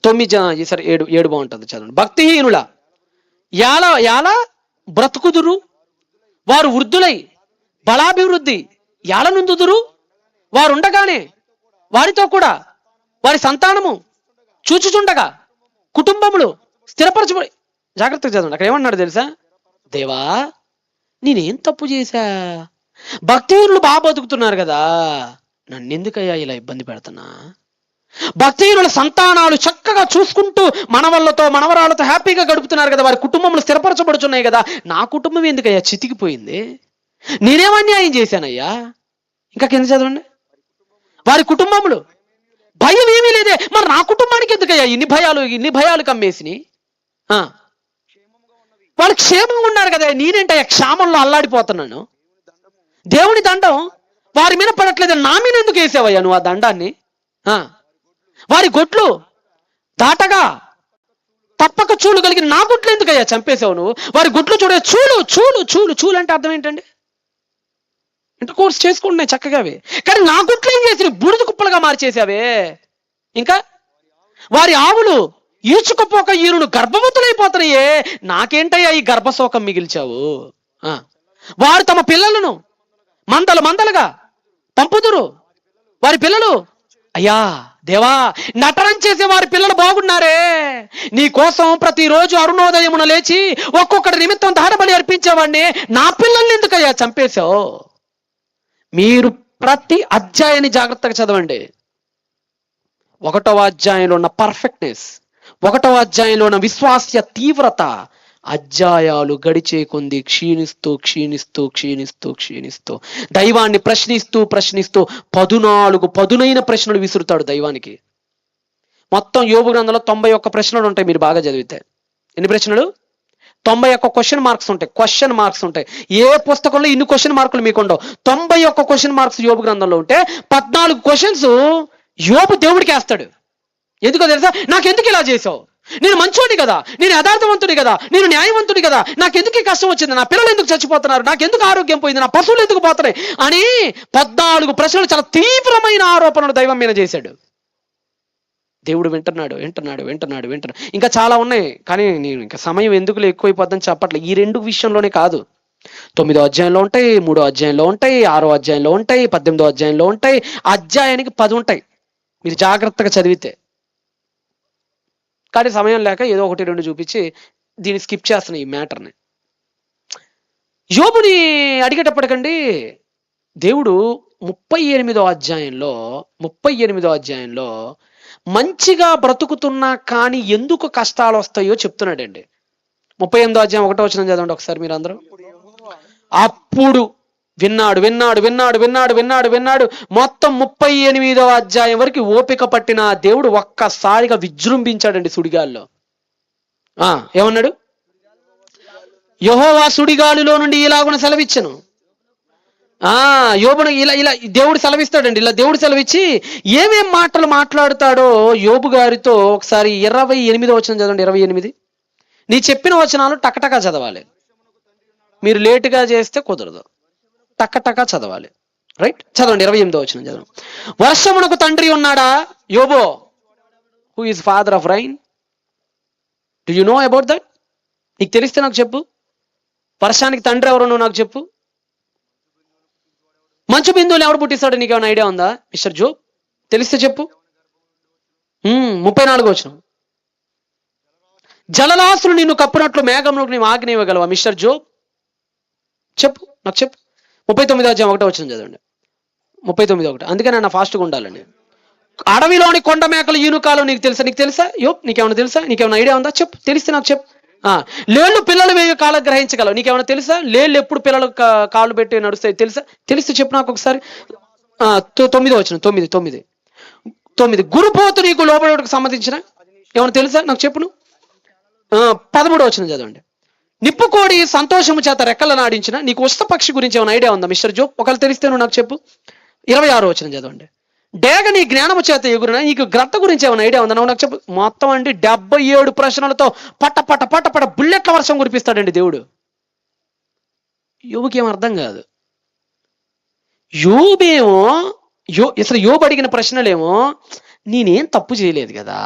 9 సరే 7 బాగుంటుంది, చదవండి. భక్తిహీనుల యాల బ్రతుకుదురు, వారు వృద్ధులై బలాభివృద్ధి యాల నుందుదురు, వారు ఉండగానే వారితో కూడా వారి సంతానము చూచుచుండగా కుటుంబములు స్థిరపరచబడి. జాగ్రత్తగా చదవండి. అక్కడ ఏమన్నాడు తెలుసా? దేవా నేనేం తప్పు చేశా? భక్తిహీనులు బాగా బతుకుతున్నారు కదా, నన్నెందుకయ్యా ఇలా ఇబ్బంది పెడుతున్నా? భక్తిహీనుల సంతానాలు చక్కగా చూసుకుంటూ మనవళ్ళతో మనవరాలతో హ్యాపీగా గడుపుతున్నారు కదా, వారి కుటుంబములు స్థిరపరచబడుతున్నాయి కదా, నా కుటుంబం ఎందుకయ్యా చితికిపోయింది? నేనేం అన్యాయం చేశానయ్యా? ఇంకా కింద చదవండి. వారి కుటుంబములు భయం ఏమీ లేదే, మరి నా కుటుంబానికి ఎందుకయ్యా ఇన్ని భయాలు కమ్మేసిని? వాళ్ళు క్షేమంగా ఉన్నారు కదా, నేనేంటయ్యా క్షామంలో అల్లాడిపోతున్నాను? దేవుని దండం వారి మీద పడట్లేదు, నా మీద ఎందుకు వేసావయ్యా నువ్వు ఆ దండాన్ని? వారి గొడ్లు దాటగా తప్పక చూలు కలిగిన నా గుట్లు ఎందుకయ్యా చంపేసావు నువ్వు? వారి గుట్లు చూడే చూలు అంటే అర్థం ఏంటండి? ఇంటర్ కోర్స్ చేసుకుంటున్నాయి చక్కగావి, కానీ నా గుట్లు ఏం చేసి బుడిద కుప్పలుగా మార్చేసావే. ఇంకా వారి ఆవులు ఈచుకపోక ఈరును గర్భవతులైపోతున్నాయే, నాకేంటయ్యా ఈ గర్భశోకం మిగిల్చావు? వారు తమ పిల్లలను మందలుగా పంపుదురు, వారి పిల్లలు అయ్యా దేవా నటనం చేసే వారి పిల్లలు బాగున్నారే, నీ కోసం ప్రతిరోజు అరుణోదయమున లేచి ఒక్కొక్కటి నిమిత్తం దహనబలి అర్పించేవాడిని, నా పిల్లల్ని ఎందుకయ్యా చంపేశావు? మీరు ప్రతి అధ్యాయాన్ని జాగ్రత్తగా చదవండి. 1వ అధ్యాయంలో ఉన్న పర్ఫెక్ట్నెస్, 1వ అధ్యాయంలో ఉన్న విశ్వాస తీవ్రత అధ్యాయాలు గడిచే కొంది క్షీణిస్తూ క్షీణిస్తూ క్షీణిస్తూ క్షీణిస్తూ దైవాన్ని ప్రశ్నిస్తూ ప్రశ్నిస్తూ 14 పదునైన ప్రశ్నలు విసురుతాడు దైవానికి. మొత్తం యోబు గ్రంథంలో 91 ప్రశ్నలు ఉంటాయి మీరు బాగా చదివితే. ఎన్ని ప్రశ్నలు? 91 క్వశ్చన్ మార్క్స్ ఉంటాయి. ఏ పుస్తకంలో ఇన్ని క్వశ్చన్ మార్కులు మీకు ఉండవు. 91 క్వశ్చన్ మార్క్స్ యోబు గ్రంథంలో ఉంటే 14 క్వశ్చన్స్ యోబు దేవుడికి వేస్తాడు. ఎందుకో తెలుసా? నాకెందుకు ఇలా చేసావు? నేను మంచోడి కదా, నేను యథార్థవంతుడి కదా, నేను న్యాయవంతుడి కదా, నాకెందుకు కష్టం వచ్చింది, నా పిల్లలు ఎందుకు చచ్చిపోతున్నారు, నాకెందుకు ఆరోగ్యం పోయింది, నా పశువులు ఎందుకు పోతున్నాయి అని 14 ప్రశ్నలు, చాలా తీవ్రమైన ఆరోపణలు దైవం మీద చేశాడు. దేవుడు వింటున్నాడు. ఇంకా చాలా ఉన్నాయి, కానీ నేను ఇంకా సమయం ఎందుకులో ఎక్కువైపోద్దని చెప్పట్లేదు. ఈ 2 విషయంలోనే కాదు, 9వ అధ్యాయంలో ఉంటాయి, 3వ అధ్యాయంలో ఉంటాయి, 6వ అధ్యాయంలో ఉంటాయి, 18వ అధ్యాయంలో ఉంటాయి. అధ్యాయానికి 10 ఉంటాయి మీరు జాగ్రత్తగా చదివితే. కానీ సమయం లేక ఏదో 1-2 చూపించి దీన్ని స్కిప్ చేస్తున్నాయి ఈ మ్యాటర్ని. యోబుని అడిగేటప్పటికండి దేవుడు 38వ అధ్యాయంలో మంచిగా బ్రతుకుతున్నా కానీ ఎందుకు కష్టాలు వస్తాయో చెప్తున్నాడండి. 38వ అధ్యాయం 1వ వచనం చదవండి ఒకసారి మీరు అందరూ. అప్పుడు విన్నాడు. మొత్తం 38వ అధ్యాయం వరకు ఓపిక పట్టిన దేవుడు ఒక్కసారిగా విజృంభించాడండి సుడిగాల్లో. ఏమన్నాడు? యెహోవా సుడిగాలిలో నుండి ఇలాగున సెలవిచ్చెను. యోబును ఇలా దేవుడు సెలవిస్తాడండి. ఇలా దేవుడు సెలవిచ్చి ఏమేం మాటలు మాట్లాడుతాడో యోబు గారితో ఒకసారి 28వ వచనం చదవండి. 28. నీ చెప్పిన వచనాలు టకటకా చదవాలి. మీరు లేటుగా చేస్తే కుదరదు, టకటకా చదవాలి. రైట్, చదవండి. 28వ వచనం చదవండి. వర్షమునకు తండ్రి ఉన్నాడా యోబో? Who is father of rain? Do you know about that? నీకు తెలిస్తే నాకు చెప్పు. వర్షానికి తండ్రి ఎవరు నువ్వు నాకు చెప్పు. మంచు బిందువులు ఎవడు పుట్టిస్తాడు నీకేమైనా ఐడియా ఉందా మిస్టర్ జోబ్? తెలిస్తే చెప్పు. 34వ వచనం. జలరాశులు నిన్ను కప్పునట్లు మేఘంలోకి నీవు ఆజ్ఞ ఇవ్వగలవా మిస్టర్ జోబ్? చెప్పు, నాకు చెప్పు. 39వ అధ్యాయం 1వ వచనం చదవండి. 39:1. అందుకని నా ఫాస్ట్గా ఉండాలండి. అడవిలోని కొండ మేకలు ఈనుకాలు నీకు తెలుసా యోబ్? నీకేమైనా తెలుసా? నీకేమైనా ఐడియా ఉందా? చెప్పు, తెలిస్తే నాకు చెప్పు. లేళ్ళు పిల్లలు వేయ కాలం గ్రహించగలవు. నీకేమైనా తెలుసా? లేళ్ళు ఎప్పుడు పిల్లలు కాళ్ళు పెట్టి నడుస్తాయి తెలుసా? తెలిస్తే చెప్పు నాకు ఒకసారి. 9వ వచనం. 9. గురుపోతు నీకు లోబడేటికి సంబంధించిన ఏమైనా తెలుసా? నాకు చెప్పును. 13వ వచనం చదవండి. నిప్పుకోడి సంతోషము చేత రెక్కలను ఆడించిన నీకు ఉష్ట గురించి ఏమైనా ఐడియా ఉందా మిస్టర్ జోబ్? ఒకవేళ తెలిస్తే నువ్వు నాకు చెప్పు. 26వ వచనం చదవండి. డేగ నీ జ్ఞానము చేత ఎగురున నీకు గ్రద్ద గురించి ఏమైనా ఐడియా ఉందా? నాకు చెప్పు. మొత్తం అండి 77 ప్రశ్నలతో పట్ట బుల్లెట్ల వర్షం కురిపిస్తాడండి దేవుడు. యోబుకి ఏం అర్థం కాదు. అసలు యోబు అడిగిన ప్రశ్నలేమో నేనేం తప్పు చేయలేదు కదా,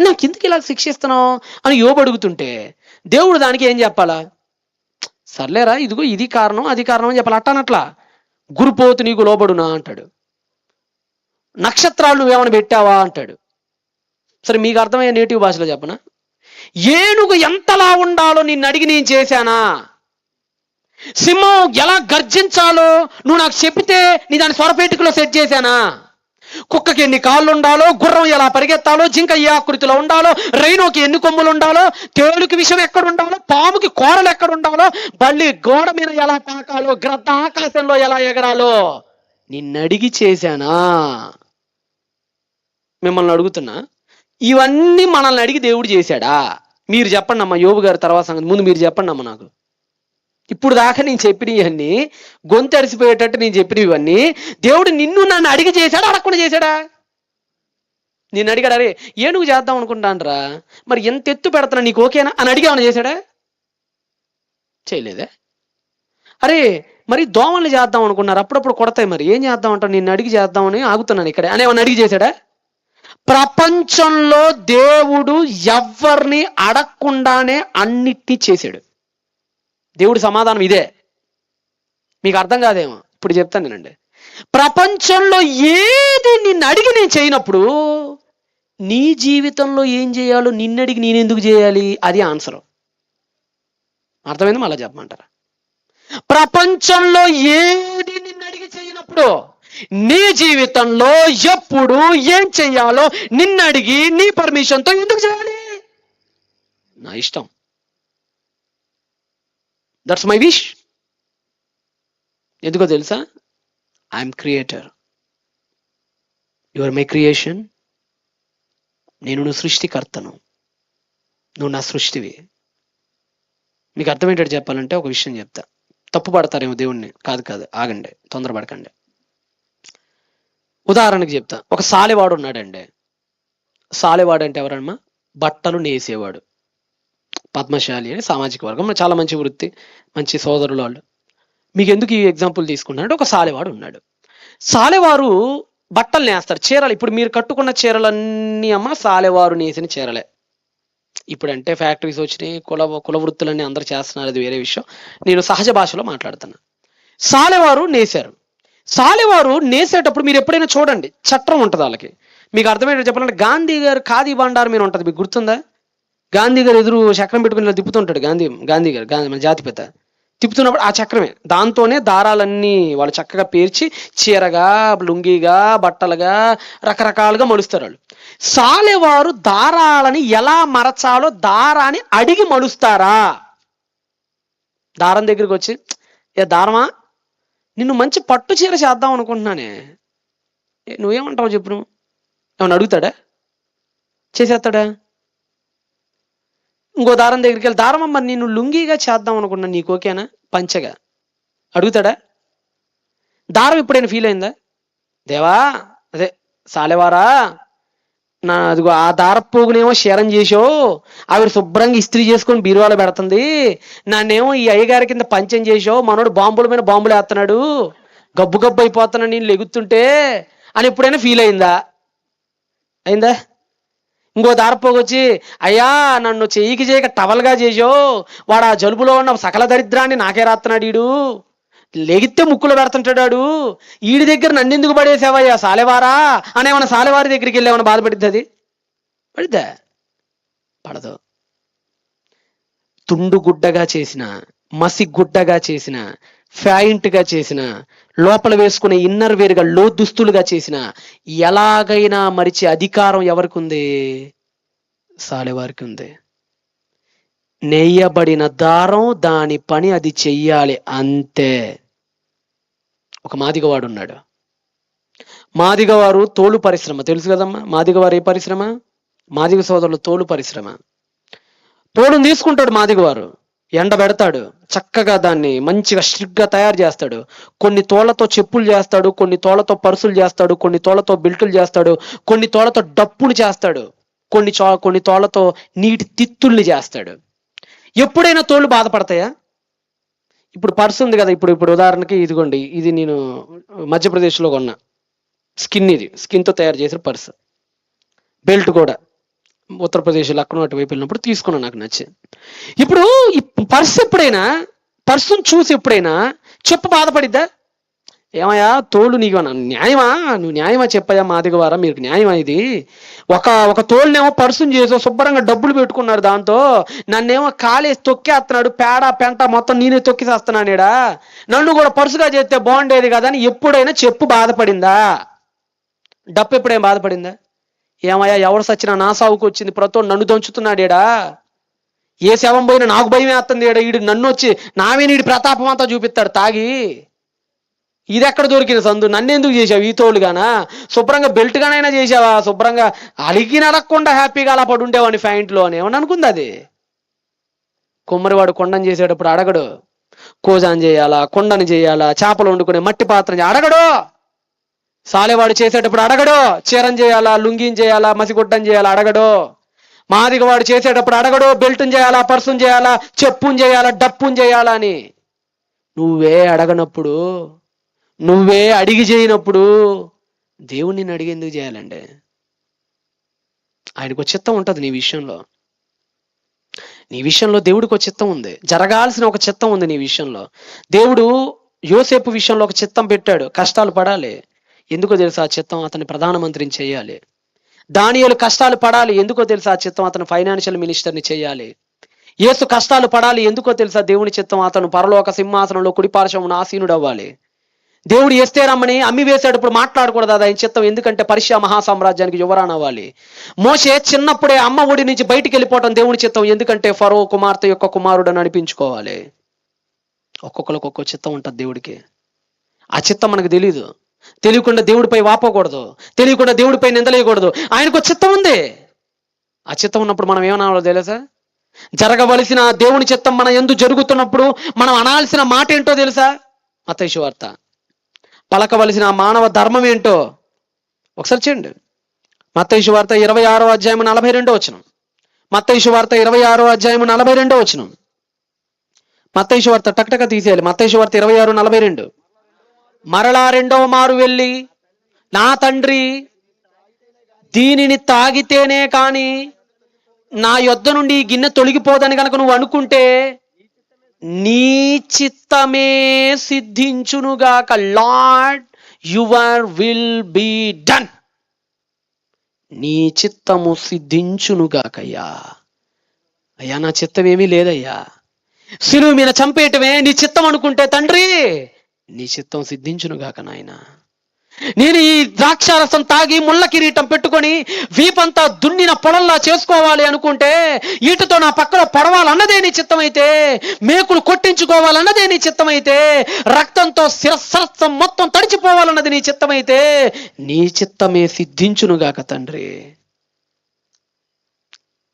నాకెందుకు ఇలా శిక్షిస్తున్నావు అని యోబు అడుగుతుంటే దేవుడు దానికి ఏం చెప్పాలా? సర్లేరా, ఇదిగో ఇది కారణం అది కారణం అని చెప్పాలి. అట్టానట్లా గురుపోతు నీకు లోబడునా అంటాడు. నక్షత్రాలు నువ్వేమైనా పెట్టావా అంటాడు. సరే, మీకు అర్థమయ్యే నేటివ్ భాషలో చెప్పనా? ఏనుగు ఎంతలా ఉండాలో నిన్ను అడిగి నేను చేశానా? సింహం ఎలా గర్జించాలో నువ్వు నాకు చెప్తే నీ దాని స్వరపేటికలో సెట్ చేశానా? కుక్కకి ఎన్ని కాళ్ళు ఉండాలో, గుర్రం ఎలా పరిగెత్తాలో, జింక ఏ ఆకృతిలో ఉండాలో, రైనోకి ఎన్ని కొమ్ములు ఉండాలో, తేలుకి విషం ఎక్కడ ఉండాలో, పాముకి కోరలు ఎక్కడ ఉండాలో, బల్లి గోడ మీద ఎలా పాకాలో, గ్రద్ద ఆకాశంలో ఎలా ఎగరాలో నిన్నడిగి చేశానా? మిమ్మల్ని అడుగుతున్నా, ఇవన్నీ మనల్ని అడిగి దేవుడు చేశాడా? మీరు చెప్పండి అమ్మా. యోబు గారి తర్వాత సంగతి ముందు మీరు చెప్పండి అమ్మా. నాకు ఇప్పుడు దాకా నేను చెప్పినవన్నీ గొంతు అరిసిపోయేటట్టు నేను చెప్పినవన్నీ దేవుడు నన్ను అడిగి చేశాడా, అడగకుండా చేశాడా? నేను అడిగాడు, అరే ఏనుగు చేద్దాం అనుకుంటానరా, మరి ఎంత ఎత్తు పెడతాను నీకు ఓకేనా అని అడిగేమని చేశాడా? చేయలేదే. అరే మరి దోమలు చేద్దాం అనుకున్నారు, అప్పుడప్పుడు కొడతాయి, మరి ఏం చేద్దాం అంటావు, నిన్ను అడిగి చేద్దామని ఆగుతున్నాను ఇక్కడ అని ఏమన్నా అడిగి చేశాడా? ప్రపంచంలో దేవుడు ఎవరిని అడగకుండానే అన్నిటినీ చేశాడు. దేవుడి సమాధానం ఇదే. మీకు అర్థం కాదేమో, ఇప్పుడు చెప్తాను నేనండి. ప్రపంచంలో ఏది నిన్ను అడిగి నేను చేయనప్పుడు నీ జీవితంలో ఏం చేయాలో నిన్నడిగి నేనెందుకు చేయాలి? అది ఆన్సర్. అర్థమైంది? మళ్ళా చెప్పమంటారా? ప్రపంచంలో ఏది నిన్ను అడిగి చేయనప్పుడు నీ జీవితంలో ఎప్పుడు ఏం చెయ్యాలో నిన్నడిగి నీ పర్మిషన్తో ఎందుకు చేయాలి? నా ఇష్టం. That's my wish. ఎందుకో తెలుసా? I'm creator, you are my creation. నువ్వు సృష్టికర్తను, నువ్వు నా సృష్టివి. మీకు అర్థమయ్యేటట్టు చెప్పాలంటే ఒక విషయం చెప్తా. తప్పు పడతారేమో దేవుణ్ణి. కాదు, ఆగండి, తొందరపడకండి. ఉదాహరణకి చెప్తా. ఒక సాలెవాడు ఉన్నాడండి. సాలెవాడు అంటే ఎవరమ్మా? బట్టలు నేసేవాడు. పద్మశాలి అని సామాజిక వర్గం, చాలా మంచి వృత్తి, మంచి సోదరులు వాళ్ళు. మీకు ఎందుకు ఈ ఎగ్జాంపుల్ తీసుకున్నానంటే, ఒక సాలెవాడు ఉన్నాడు. సాలెవారు బట్టలు నేస్తారు, చీరలు. ఇప్పుడు మీరు కట్టుకున్న చీరలన్నీ అమ్మ సాలెవారు నేసిన చీరలే. ఇప్పుడంటే ఫ్యాక్టరీస్ వచ్చినాయి, కుల వృత్తులన్నీ అందరూ చేస్తున్నారు, అది వేరే విషయం. నేను సహజ భాషలో మాట్లాడుతున్నా. సాలెవారు నేశారు. సాలెవారు నేసేటప్పుడు మీరు ఎప్పుడైనా చూడండి, చట్రం ఉంటుంది వాళ్ళకి. మీకు అర్థమయ్యేటట్టు చెప్పాలంటే, గాంధీ గారు ఖాదీ బండారు మీద ఉంటుంది, మీకు గుర్తుందా? గాంధీ గారు ఎదురు చక్రం పెట్టుకుని ఇలా తిప్పుతుంటాడు. గాంధీ గారు మన జాతిపిత తిప్పుతున్నప్పుడు ఆ చక్రమే, దాంతోనే దారాలన్నీ వాళ్ళు చక్కగా పేర్చి చీరగా, లుంగిగా, బట్టలుగా రకరకాలుగా మలుస్తారు వాళ్ళు. సాలెవారు దారాలని ఎలా మరచాలో దారాన్ని అడిగి మలుస్తారా? దారం దగ్గరికి వచ్చి, ఏ దారమా, నిన్ను మంచి పట్టు చీర చేద్దాం అనుకుంటున్నానే, నువ్వేమంటావు చెప్పు, నువ్వు ఏమన్నా అడుగుతాడా? చేసేస్తాడా? ఇంకో దారం దగ్గరికి వెళ్ళి, దారం అమ్మ నేను లుంగిగా చేద్దాం అనుకున్నా, నీకు ఓకేనా, పంచగా, అడుగుతాడా? దారం ఎప్పుడైనా ఫీల్ అయిందా? దేవా, అదే సాలెవారా, నా అదిగో ఆ దారపోగునేమో శరం చేసో, ఆవిడ శుభ్రంగా ఇస్త్రీ చేసుకొని బీరువాలో పెడుతుంది, నన్నేమో ఈ అయ్యగారి కింద పంచం చేసో, మనోడు బాంబుల మీద బాంబులు వేస్తున్నాడు, గబ్బు గబ్బు అయిపోతున్నాడు నేను లెగుతుంటే అని ఎప్పుడైనా ఫీల్ అయిందా? ఇంకో దారపోగొచ్చి, అయ్యా నన్ను చెయ్యికి చేయక టవల్గా చేసో, వాడు ఆ జలుబులో ఉన్న సకల దరిద్రాన్ని నాకే రాస్తున్నాడు, ఈడు లెగితే ముక్కులో పెడుతుంటాడు, ఈడి దగ్గర నన్ను ఎందుకు పడేసావయ్యా సాలెవారా అని ఏమన్నా సాలెవారి దగ్గరికి వెళ్ళి ఏమన్నా బాధపడిద్ది? అది పడిద్దా? పడదు. తుండు గుడ్డగా చేసిన, మసి గుడ్డగా చేసిన, ఫ్యాంట్గా చేసిన, లోపల వేసుకునే ఇన్నర్ వేరుగా లో దుస్తులుగా చేసిన, ఎలాగైనా మరిచే అధికారం ఎవరికి ఉంది? సాలెవారికి ఉంది. నేయబడిన దారం దాని పని అది చెయ్యాలి, అంతే. ఒక మాదిగవాడు ఉన్నాడు. మాదిగవారు తోలు పరిశ్రమ తెలుసు కదమ్మా. మాదిగవారు ఏ పరిశ్రమ? మాదిగ సోదరులు తోలు పరిశ్రమ. తోలును తీసుకుంటాడు మాదిగవారు, ఎండబెడతాడు, చక్కగా దాన్ని మంచిగా స్ట్రిక్ట్గా తయారు చేస్తాడు. కొన్ని తోళ్లతో చెప్పులు చేస్తాడు, కొన్ని తోళ్లతో పర్సులు చేస్తాడు, కొన్ని తోళ్లతో బెల్టులు చేస్తాడు, కొన్ని తోళ్లతో డప్పులు చేస్తాడు, కొన్ని తోళ్లతో నీటి తిత్తుల్ని చేస్తాడు. ఎప్పుడైనా తోళ్ళు బాధపడతాయా? ఇప్పుడు పర్సు ఉంది కదా, ఇప్పుడు ఉదాహరణకి ఇదిగోండి, ఇది నేను మధ్యప్రదేశ్లో కొన్నా ఇది స్కిన్తో తయారు చేసిన పర్సు. బెల్ట్ కూడా ఉత్తరప్రదేశ్ లక్నో అటువైపు వెళ్ళినప్పుడు తీసుకున్నాను, నాకు నచ్చింది. ఇప్పుడు ఈ పర్సును చూసి ఎప్పుడైనా చెప్పు బాధపడిద్దా? ఏమయ్యా తోలు నీకు న్యాయమా, నువ్వు న్యాయమా చెప్పయ్యా మాదిగవారా, మీరు న్యాయమా ఇది? ఒక తోలునేమో పర్సును చేసో శుభ్రంగా డబ్బులు పెట్టుకున్నారు, దాంతో నన్నేమో కాలేసి తొక్కేస్తున్నాడు, పేడ పెంట మొత్తం నేనే తొక్కిసేస్తున్నానేడా, నన్ను కూడా పర్సుగా చేస్తే బాగుండేది కదా అని ఎప్పుడైనా చెప్పు బాధపడిందా? డప్పు ఎప్పుడైనా బాధపడిందా? ఏమయ్యా ఎవరు సచ్చినా నా సాగుకు వచ్చింది, ప్రతో నన్ను దంచుతున్నాడేడా, ఏ శవం పోయినా నాకు భయం వేస్తుంది ఏడా, ఈడు నన్ను వచ్చి నావే నీడి ప్రతాపం అంతా చూపిస్తాడు తాగి, ఇది ఎక్కడ దొరికిన సందు, నన్నెందుకు చేసావు ఈ తోలుగానా, శుభ్రంగా బెల్ట్ గానైనా చేసావా, శుభ్రంగా అలిగి నడకుండా హ్యాపీగా అలా పడి ఉండేవాడిని ఫ్యాంట్లో అని ఏమన్నా అనుకుంది అది. కుమ్మరివాడు కొండను చేసేటప్పుడు అడగడు, కోజాన్ చేయాలా, కొండను చేయాలా, చేపలు వండుకునే మట్టి పాత్ర అడగడు. సాలెవాడు చేసేటప్పుడు అడగడు, చీరం చేయాలా, లుంగిని చేయాలా, మసిగుడ్డని చేయాలా అడగడు. మాదిగవాడు చేసేటప్పుడు అడగడు, బెల్టుని చేయాలా, పర్సుని చేయాలా, చెప్పుని చేయాలా, డప్పుని చేయాలా అని. నువ్వే అడగనప్పుడు, నువ్వే అడిగి చేయనప్పుడు దేవుడు నిన్ను అడిగి ఎందుకు చేయాలండి? ఆయనకు చిత్తం ఉంటుంది నీ విషయంలో దేవుడికి ఒక చిత్తం ఉంది, జరగాల్సిన ఒక చిత్తం ఉంది నీ విషయంలో. దేవుడు యోసేపు విషయంలో ఒక చిత్తం పెట్టాడు, కష్టాలు పడాలి, ఎందుకో తెలుసా? ఆ చిత్తం అతన్ని ప్రధానమంత్రిని చేయాలి. దానియేలు కష్టాలు పడాలి, ఎందుకో తెలుసా? ఆ చిత్తం అతను ఫైనాన్షియల్ మినిస్టర్ని చేయాలి. యేసు కష్టాలు పడాలి, ఎందుకో తెలుసా? దేవుని చిత్తం అతను పరలోక సింహాసనంలో కుడిపార్శ్వమున ఆసీనుడు అవ్వాలి. దేవుడు ఎస్తేరమ్మని అమ్మి వేసేటప్పుడు మాట్లాడకూడదు, అది ఆయన చిత్తం, ఎందుకంటే పర్షియా మహాసామ్రాజ్యానికి యువరాణి అవ్వాలి. మోషే చిన్నప్పుడే అమ్మ ఒడి నుంచి బయటికి వెళ్ళిపోవటం దేవుని చిత్తం, ఎందుకంటే ఫరో కుమార్తె యొక్క కుమారుడని అనిపించుకోవాలి. ఒక్కొక్కరికి ఒక్కొక్క చిత్తం ఉంటుంది దేవుడికి. ఆ చిత్తం మనకు తెలీదు. తెలియకుండా దేవుడిపై వాపోకూడదు, తెలియకుండా దేవుడిపై నిందలేయకూడదు. ఆయనకు చిత్తం ఉంది. ఆ చిత్తం ఉన్నప్పుడు మనం ఏమనాలో తెలుసా? జరగవలసిన దేవుని చిత్తం మన యందు జరుగుతున్నప్పుడు మనం అనాల్సిన మాట ఏంటో తెలుసా? మత్తయి సువార్త. పలకవలసిన మానవ ధర్మం ఏంటో ఒకసారి చేయండి. మత్తయి సువార్త 26వ అధ్యాయం 42వ వచనం. మత్తయి సువార్త 26వ అధ్యాయం 42వ వచనం. మత్తయి సువార్త టక్టక తీసేయాలి. మత్తయి సువార్త 26:42. మరలా రెండవ మారు వెళ్ళి, నా తండ్రి, దీనిని తాగితేనే కాని నా యొద్ద నుండి ఈ గిన్నె తొలగిపోదని కనుక నువ్వు అనుకుంటే నీ చిత్తమే సిద్ధించునుగాక. Lord, your will be done. నీ చిత్తము సిద్ధించునుగాకయ్యా. అయ్యా నా చిత్తం ఏమీ లేదయ్యా, శిలువ మీద చంపేయటమే నీ చిత్తం అనుకుంటే, తండ్రి నీ చిత్తం సిద్ధించునుగాక నాయన. నేను ఈ ద్రాక్షారసం తాగి ముళ్ళ కిరీటం పెట్టుకొని వీపంతా దున్నిన పొలంలా చేసుకోవాలి అనుకుంటే, ఈటతో నా పక్కన పడవాలన్నదే నీ చిత్తమైతే, మేకులు కొట్టించుకోవాలన్నదే నీ చిత్తమైతే, రక్తంతో శిరస్సం మొత్తం తడిచిపోవాలన్నది నీ చిత్తమైతే, నీ చిత్తమే సిద్ధించునుగాక తండ్రి.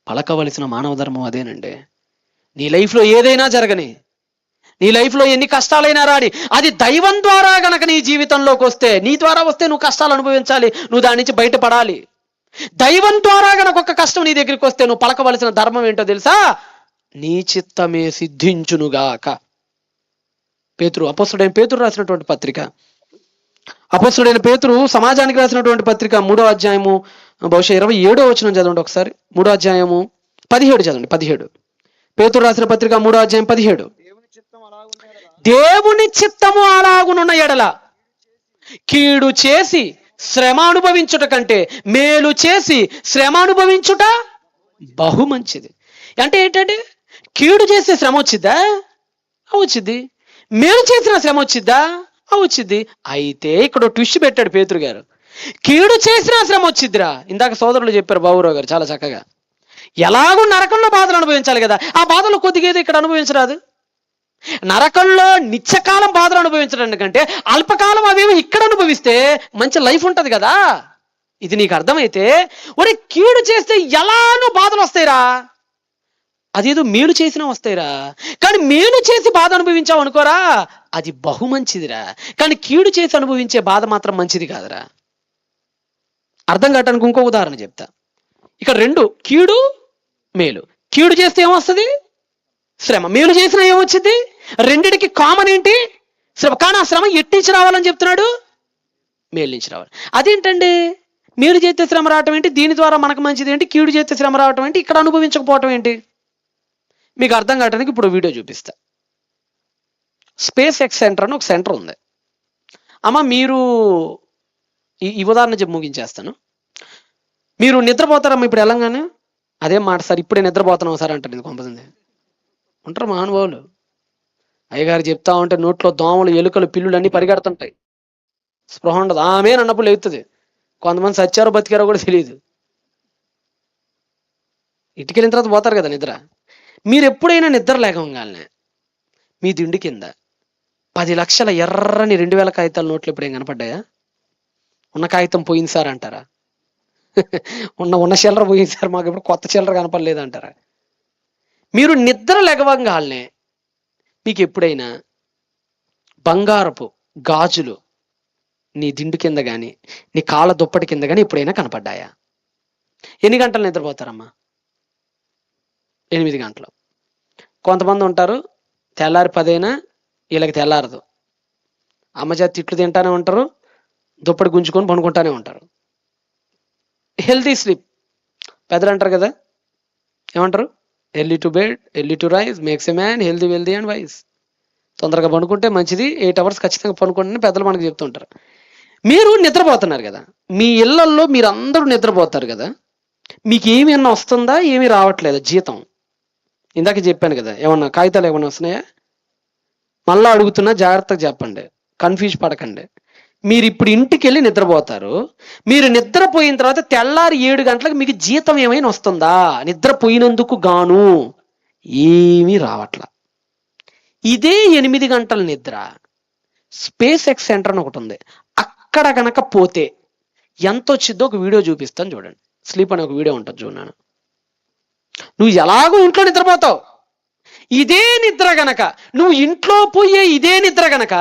పలకవలసిన మానవ ధర్మం అదేనండి. నీ లైఫ్లో ఏదైనా జరగని, నీ లైఫ్లో ఎన్ని కష్టాలైనా రాని, అది దైవం ద్వారా గనక నీ జీవితంలోకి వస్తే, నీ ద్వారా వస్తే నువ్వు కష్టాలు అనుభవించాలి, నువ్వు దాని నుంచి బయటపడాలి. దైవం ద్వారా గనక ఒక కష్టం నీ దగ్గరికి వస్తే నువ్వు పలకవలసిన ధర్మం ఏంటో తెలుసా? నీ చిత్తమే సిద్ధించునుగాక. అపొస్తలుడైన పేతురు రాసినటువంటి పత్రిక, అపొస్తలుడైన పేతురు సమాజానికి రాసినటువంటి పత్రిక 3వ అధ్యాయము బహుశా 27వ వచనం చదవండి ఒకసారి. 3వ అధ్యాయము 17 చదవండి. 17 పేతురు రాసిన పత్రిక 3వ అధ్యాయం 17. దేవుని చిత్తము అలాగునున్న ఎడల కీడు చేసి శ్రమ అనుభవించుట కంటే మేలు చేసి శ్రమ అనుభవించుట బహు మంచిది. అంటే ఏంటంటే, కీడు చేసే శ్రమ వచ్చిద్దా? వచ్చిద్ది. మేలు చేసిన శ్రమ వచ్చిద్దా? వచ్చిద్ది. అయితే ఇక్కడ ట్విస్ట్ పెట్టాడు పేతురు గారు. కీడు చేసిన శ్రమ వచ్చిద్దిరా. ఇందాక సోదరులు చెప్పారు బాబురావు గారు చాలా చక్కగా. ఎలాగో నరకంలో బాధలు అనుభవించాలి కదా, ఆ బాధలు కొద్దిగా ఏదో ఇక్కడ అనుభవించరాదు? నరకంలో నిత్యకాలం బాధలు అనుభవించడం కంటే అల్పకాలం అవేమో ఇక్కడ అనుభవిస్తే మంచి లైఫ్ ఉంటుంది కదా. ఇది నీకు అర్థమైతే, ఒరే కీడు చేస్తే ఎలానో బాధలు వస్తాయిరా, అదేదో మేలు చేసినా వస్తాయిరా. కానీ మేలు చేసి బాధ అనుభవించావు అనుకోరా, అది బహు మంచిదిరా. కానీ కీడు చేసి అనుభవించే బాధ మాత్రం మంచిది కాదురా. అర్థం కావటానికి ఇంకో ఉదాహరణ చెప్తా. ఇక్కడ 2, కీడు మేలు. కీడు చేస్తే ఏమొస్తుంది? శ్రమ. మేలు చేసినా ఏమొచ్చింది? రెండిటికి కామన్ ఏంటి? శ్రమ. కానీ ఆ శ్రమ ఎట్టించి రావాలని చెప్తున్నాడు? మేలు నుంచి రావాలి. అదేంటండి, మేలు చేస్తే శ్రమ రావటం ఏంటి, దీని ద్వారా మనకు మంచిది ఏంటి, కీడు చేస్తే శ్రమ రావటం ఏంటి, ఇక్కడ అనుభవించకపోవటం ఏంటి? మీకు అర్థం కావడానికి ఇప్పుడు వీడియో చూపిస్తా. స్పేస్ ఎక్స్ సెంటర్ అని ఒక సెంటర్ ఉంది. అమ్మ మీరు ఈ ఉదాహరణ చెప్పి ముగించేస్తాను. మీరు నిద్రపోతారమ్మా ఇప్పుడు వెళ్ళంగానే, అదే మాట సార్ ఇప్పుడే నిద్రపోతున్నాం సార్ అంటారు. ఇది కొంపసింది ఉంటారు మహానుభావులు. అయ్యగారు చెప్తా ఉంటే నోట్లో దోమలు, ఎలుకలు, పిల్లులు అన్నీ పరిగెడుతుంటాయి. స్పృహ ఉండదు. ఆమె అన్నప్పుడు లేవుతుంది. కొంతమంది సచ్చారో బతికారో కూడా తెలియదు. ఇటుకెళ్ళిన తర్వాత పోతారు కదా నిద్ర. మీరు ఎప్పుడైనా నిద్ర లేకగానే మీ దిండి కింద 10 లక్షల ఎర్రని 2000 కాగితాల నోట్లు ఎప్పుడేం కనపడ్డాయా? ఉన్న కాగితం పోయింది సార్ అంటారా? ఉన్న చిల్లర పోయింది సార్, మాకు ఎప్పుడు కొత్త చిల్లర కనపడలేదు అంటారా? మీరు నిద్ర లెగవంగానే మీకు ఎప్పుడైనా బంగారపు గాజులు నీ దిండు కింద కానీ నీ కాళ్ళ దుప్పటి కింద కానీ ఎప్పుడైనా కనపడ్డాయా? ఎన్ని గంటలు నిద్రపోతారమ్మా? 8 గంటలు. కొంతమంది ఉంటారు తెల్లారి 10 అయినా వీళ్ళకి తెల్లారదు. అమ్మ చేత తిట్లు తింటానే ఉంటారు, దుప్పటి గుంజుకొని పనుకుంటానే ఉంటారు. హెల్తీ స్లీప్ పెద్దలు అంటారు కదా, ఏమంటారు? Early to bed, early to rise makes a man healthy, wealthy and wise. తొందరగా పనుకుంటే మంచిది, 8 hours ఖచ్చితంగా పనుకుంటే పెద్దలు మనకు చెప్తుంటారు. మీరు నిద్రపోతున్నారు కదా, మీ ఇళ్లల్లో మీరు అందరూ నిద్రపోతారు కదా, మీకు ఏమైనా వస్తుందా? ఏమీ రావట్లేదా జీతం? ఇందాక చెప్పాను కదా, ఏమన్నా కాగితాలు ఏమన్నా వస్తున్నాయా? మళ్ళా అడుగుతున్నా, జాగ్రత్తగా చెప్పండి, కన్ఫ్యూజ్ పడకండి. మీరు ఇప్పుడు ఇంటికి వెళ్ళి నిద్రపోతారు. మీరు నిద్రపోయిన తర్వాత తెల్లారి 7 గంటలకు మీకు జీతం ఏమైనా వస్తుందా? నిద్రపోయినందుకు గాను ఏమీ రావట్లా. ఇదే 8 గంటల నిద్ర స్పేస్ ఎక్స్ సెంటర్ అని ఒకటి ఉంది, అక్కడ గనక పోతే ఎంత వచ్చిందో ఒక వీడియో చూపిస్తాను చూడండి. స్లీప్ అనే ఒక వీడియో ఉంటుంది చూడండి. నువ్వు ఎలాగో ఇంట్లో నిద్రపోతావు, ఇదే నిద్ర గనక నువ్వు ఇంట్లో పోయే ఇదే నిద్ర గనక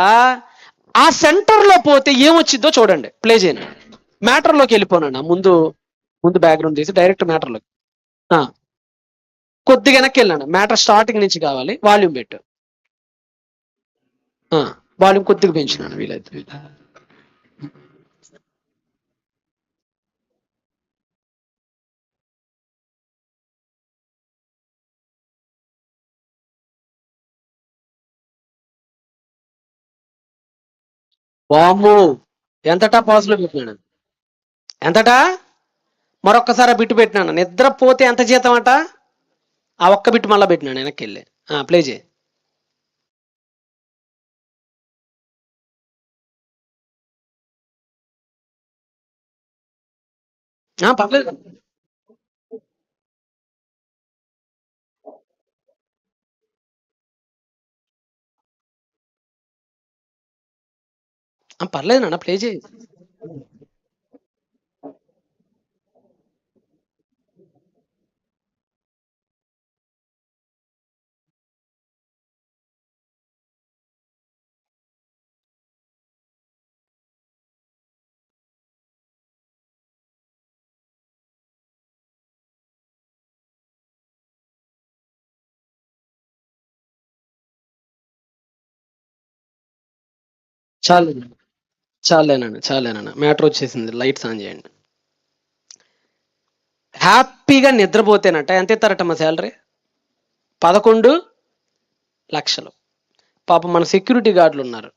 ఆ సెంటర్లో పోతే ఏమొచ్చిందో చూడండి. ప్లే చేయండి. మ్యాటర్లోకి వెళ్ళిపోనా, ముందు బ్యాక్గ్రౌండ్ తీసి డైరెక్ట్ మ్యాటర్లోకి కొద్దిగా వెనక్కి వెళ్ళాను. మ్యాటర్ స్టార్టింగ్ నుంచి కావాలి. వాల్యూమ్ పెట్టు, వాల్యూమ్ కొద్దిగా పెంచినాను వీలైతే. వాము ఎంతటా పాజిటివ్ పెట్టినాను, ఎంతటా మరొక్కసారి బిట్టు పెట్టినాను. నిద్రపోతే ఎంత జీతం అట, ఆ ఒక్క బిట్టు మళ్ళీ పెట్టినాను వెనక్కి వెళ్ళి. ప్లే చేయి. పర్లేదు, పర్లేదు నాన్న, ప్లే చేయి. చాలేనన్న మ్యాటర్ వచ్చేసింది. లైట్స్ ఆన్ చేయండి. హ్యాపీగా నిద్రపోతేనట ఎంత ఇస్తారట మా శాలరీ? 11 లక్షలు. పాపం మన సెక్యూరిటీ గార్డులు ఉన్నారు,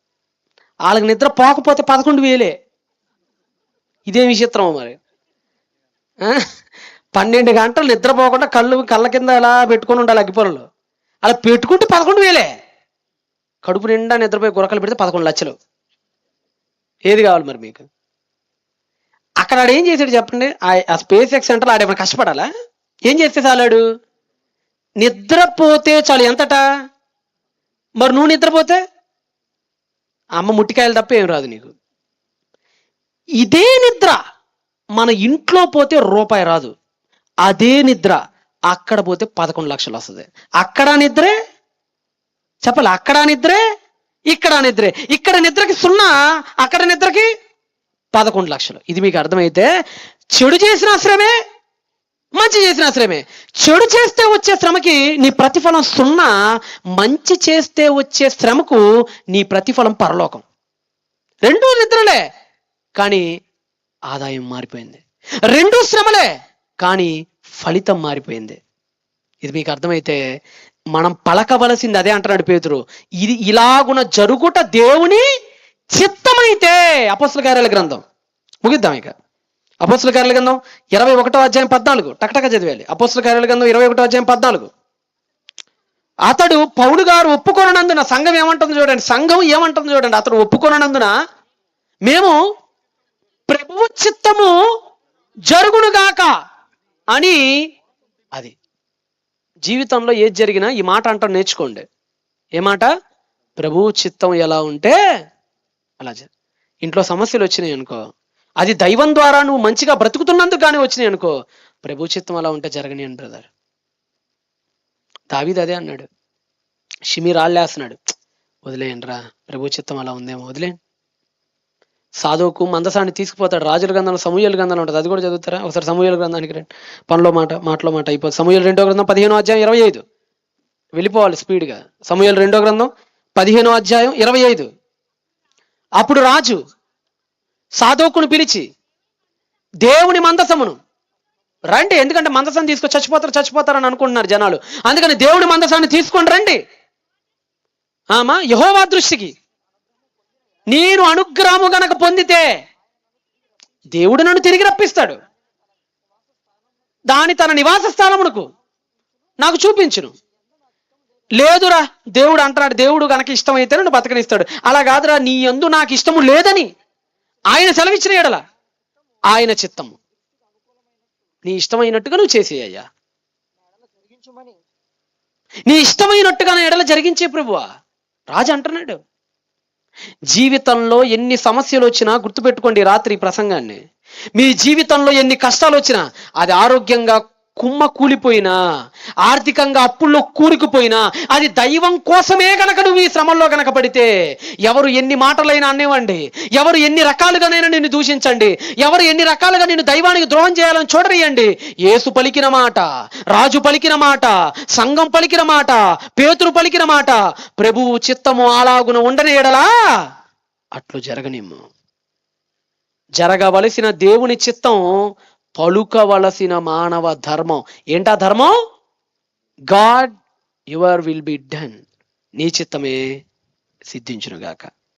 వాళ్ళకి నిద్ర పోకపోతే 11,000. ఇదేం విచిత్రమో మరి. 12 గంటలు నిద్రపోకుండా కళ్ళ కింద ఎలా పెట్టుకొని ఉండాలి అగ్గిపొరలు, అలా పెట్టుకుంటే 11,000. కడుపు నిండా నిద్రపోయి గురకలు పెడితే 11 లక్షలు. ఏది కావాలి మరి మీకు? అక్కడ ఆడు ఏం చేశాడు చెప్పండి? ఆ స్పేస్ ఎక్స్ సెంటర్ ఆడేమైనా కష్టపడాలా? ఏం చేస్తే చాలాడు? నిద్రపోతే చాలు. ఎంతట? మరి నువ్వు నిద్రపోతే అమ్మ ముట్టికాయలు తప్ప ఏం రాదు నీకు. ఇదే నిద్ర మన ఇంట్లో పోతే రూపాయి రాదు, అదే నిద్ర అక్కడ పోతే 11 లక్షలు వస్తుంది. అక్కడ నిద్రే చెప్పాలి, అక్కడ నిద్రే ఇక్కడ నిద్రే. ఇక్కడ నిద్రకి 0, అక్కడ నిద్రకి 11 లక్షలు. ఇది మీకు అర్థమైతే చెడు చేసిన శ్రమే, మంచి చేసిన శ్రమే. చెడు చేస్తే వచ్చే శ్రమకి నీ ప్రతిఫలం 0, మంచి చేస్తే వచ్చే శ్రమకు నీ ప్రతిఫలం పరలోకం. 2 నిద్రలే కానీ ఆదాయం మారిపోయింది, 2 శ్రమలే కానీ ఫలితం మారిపోయింది. ఇది మీకు అర్థమైతే మనం పలకవలసింది అదే అంటున్నాడు పేతురు, ఇది ఇలాగున జరుగుట దేవుని చిత్తమైతే. అపోస్తల కార్యాల గ్రంథం ముగిద్దాం ఇక. అపోస్తల కార్యాల గ్రంథం 21వ అధ్యాయం 14, టకటక చదివేయాలి. అపోస్తల కార్యాల గ్రంథం 21వ అధ్యాయం 14. అతడు పౌలు గారు ఒప్పుకొనందున, సంఘం ఏమంటుంది చూడండి, సంఘం ఏమంటుంది చూడండి. అతడు ఒప్పుకొనందున మేము ప్రభువు చిత్తము జరుగునుగాక అని. అది జీవితంలో ఏది జరిగినా ఈ మాట అంటాం, నేర్చుకోండి. ఏ మాట? ప్రభువు చిత్తం ఎలా ఉంటే అలా. ఇంట్లో సమస్యలు వచ్చినాయి అనుకో, అది దైవం ద్వారా నువ్వు మంచిగా బ్రతుకుతున్నందుకు కానీ వచ్చినాయి అనుకో, ప్రభు చిత్తం అలా ఉంటే జరగని అని బ్రదర్. దావీదు అదే అన్నాడు. షిమి రాళ్ళేస్తున్నాడు, వదిలేయండి రా, ప్రభు చిత్తం అలా ఉందేమో వదిలేయండి. సాధువుకు మందసాన్ని తీసుకుపోతాడు. రాజుల గ్రంథంలో సమూయేలు గ్రంథంలో ఉంటుంది, అది కూడా చదువుతారా ఒకసారి? సమూయేలు గ్రంథానికి రండి. మాటలో మాట అయిపోతుంది. సమూయేలు 2వ గ్రంథం 15వ అధ్యాయం 25. వెళ్ళిపోవాలి స్పీడ్గా. సమూయేలు 2వ గ్రంథం 15వ అధ్యాయం 25. అప్పుడు రాజు సాధోకును పిలిచి, దేవుని మందసమును రండి, ఎందుకంటే మందసాన్ని తీసుకొని చచ్చిపోతారని అనుకుంటున్నారు జనాలు, అందుకని దేవుని మందసాన్ని తీసుకొని రండి యెహోవా దృష్టికి నేను అనుగ్రహము గనక పొందితే దేవుడు నన్ను తిరిగి రప్పిస్తాడు, దాని తన నివాస స్థానమునకు నాకు చూపించును. లేదురా, దేవుడు అంటున్నాడు, దేవుడు గనక ఇష్టమైతే నన్ను బతకనిస్తాడు. అలా కాదురా, నీ యందు నాకు ఇష్టము లేదని ఆయన సెలవిచ్చిన ఎడల ఆయన చిత్తము నీ ఇష్టమైనట్టుగా నువ్వు చేసేయ్యా, నీ ఇష్టమైనట్టుగా నా ఎడల జరిగించే ప్రభువా. రాజు అంటున్నాడు. జీవితంలో ఎన్ని సమస్యలు వచ్చినా గుర్తుపెట్టుకోండి రాత్రి ఈ ప్రసంగాన్ని. మీ జీవితంలో ఎన్ని కష్టాలు వచ్చినా, అది ఆరోగ్యంగా కుమ్మ కూలిపోయినా, ఆర్థికంగా అప్పుల్లో కూరుకుపోయినా, అది దైవం కోసమే గనక నువ్వు ఈ శ్రమంలో గనక పడితే, ఎవరు ఎన్ని మాటలైనా అనేవండి, ఎవరు ఎన్ని రకాలుగానైనా నిన్ను దూషించండి, ఎవరు ఎన్ని రకాలుగా నిన్ను దైవానికి ద్రోహం చేయాలని చూడరియండి, యేసు పలికిన మాట, రాజు పలికిన మాట, సంఘం పలికిన మాట, పేతురు పలికిన మాట, ప్రభువు చిత్తము అలాగున ఉండని ఎడలా అట్లు జరగనిమ్ము. జరగవలసిన దేవుని చిత్తం, పలుకవలసిన మానవ ధర్మం. ఏంటా ధర్మం? God your will be done, నీ చిత్తమే సిద్ధించునుగాక.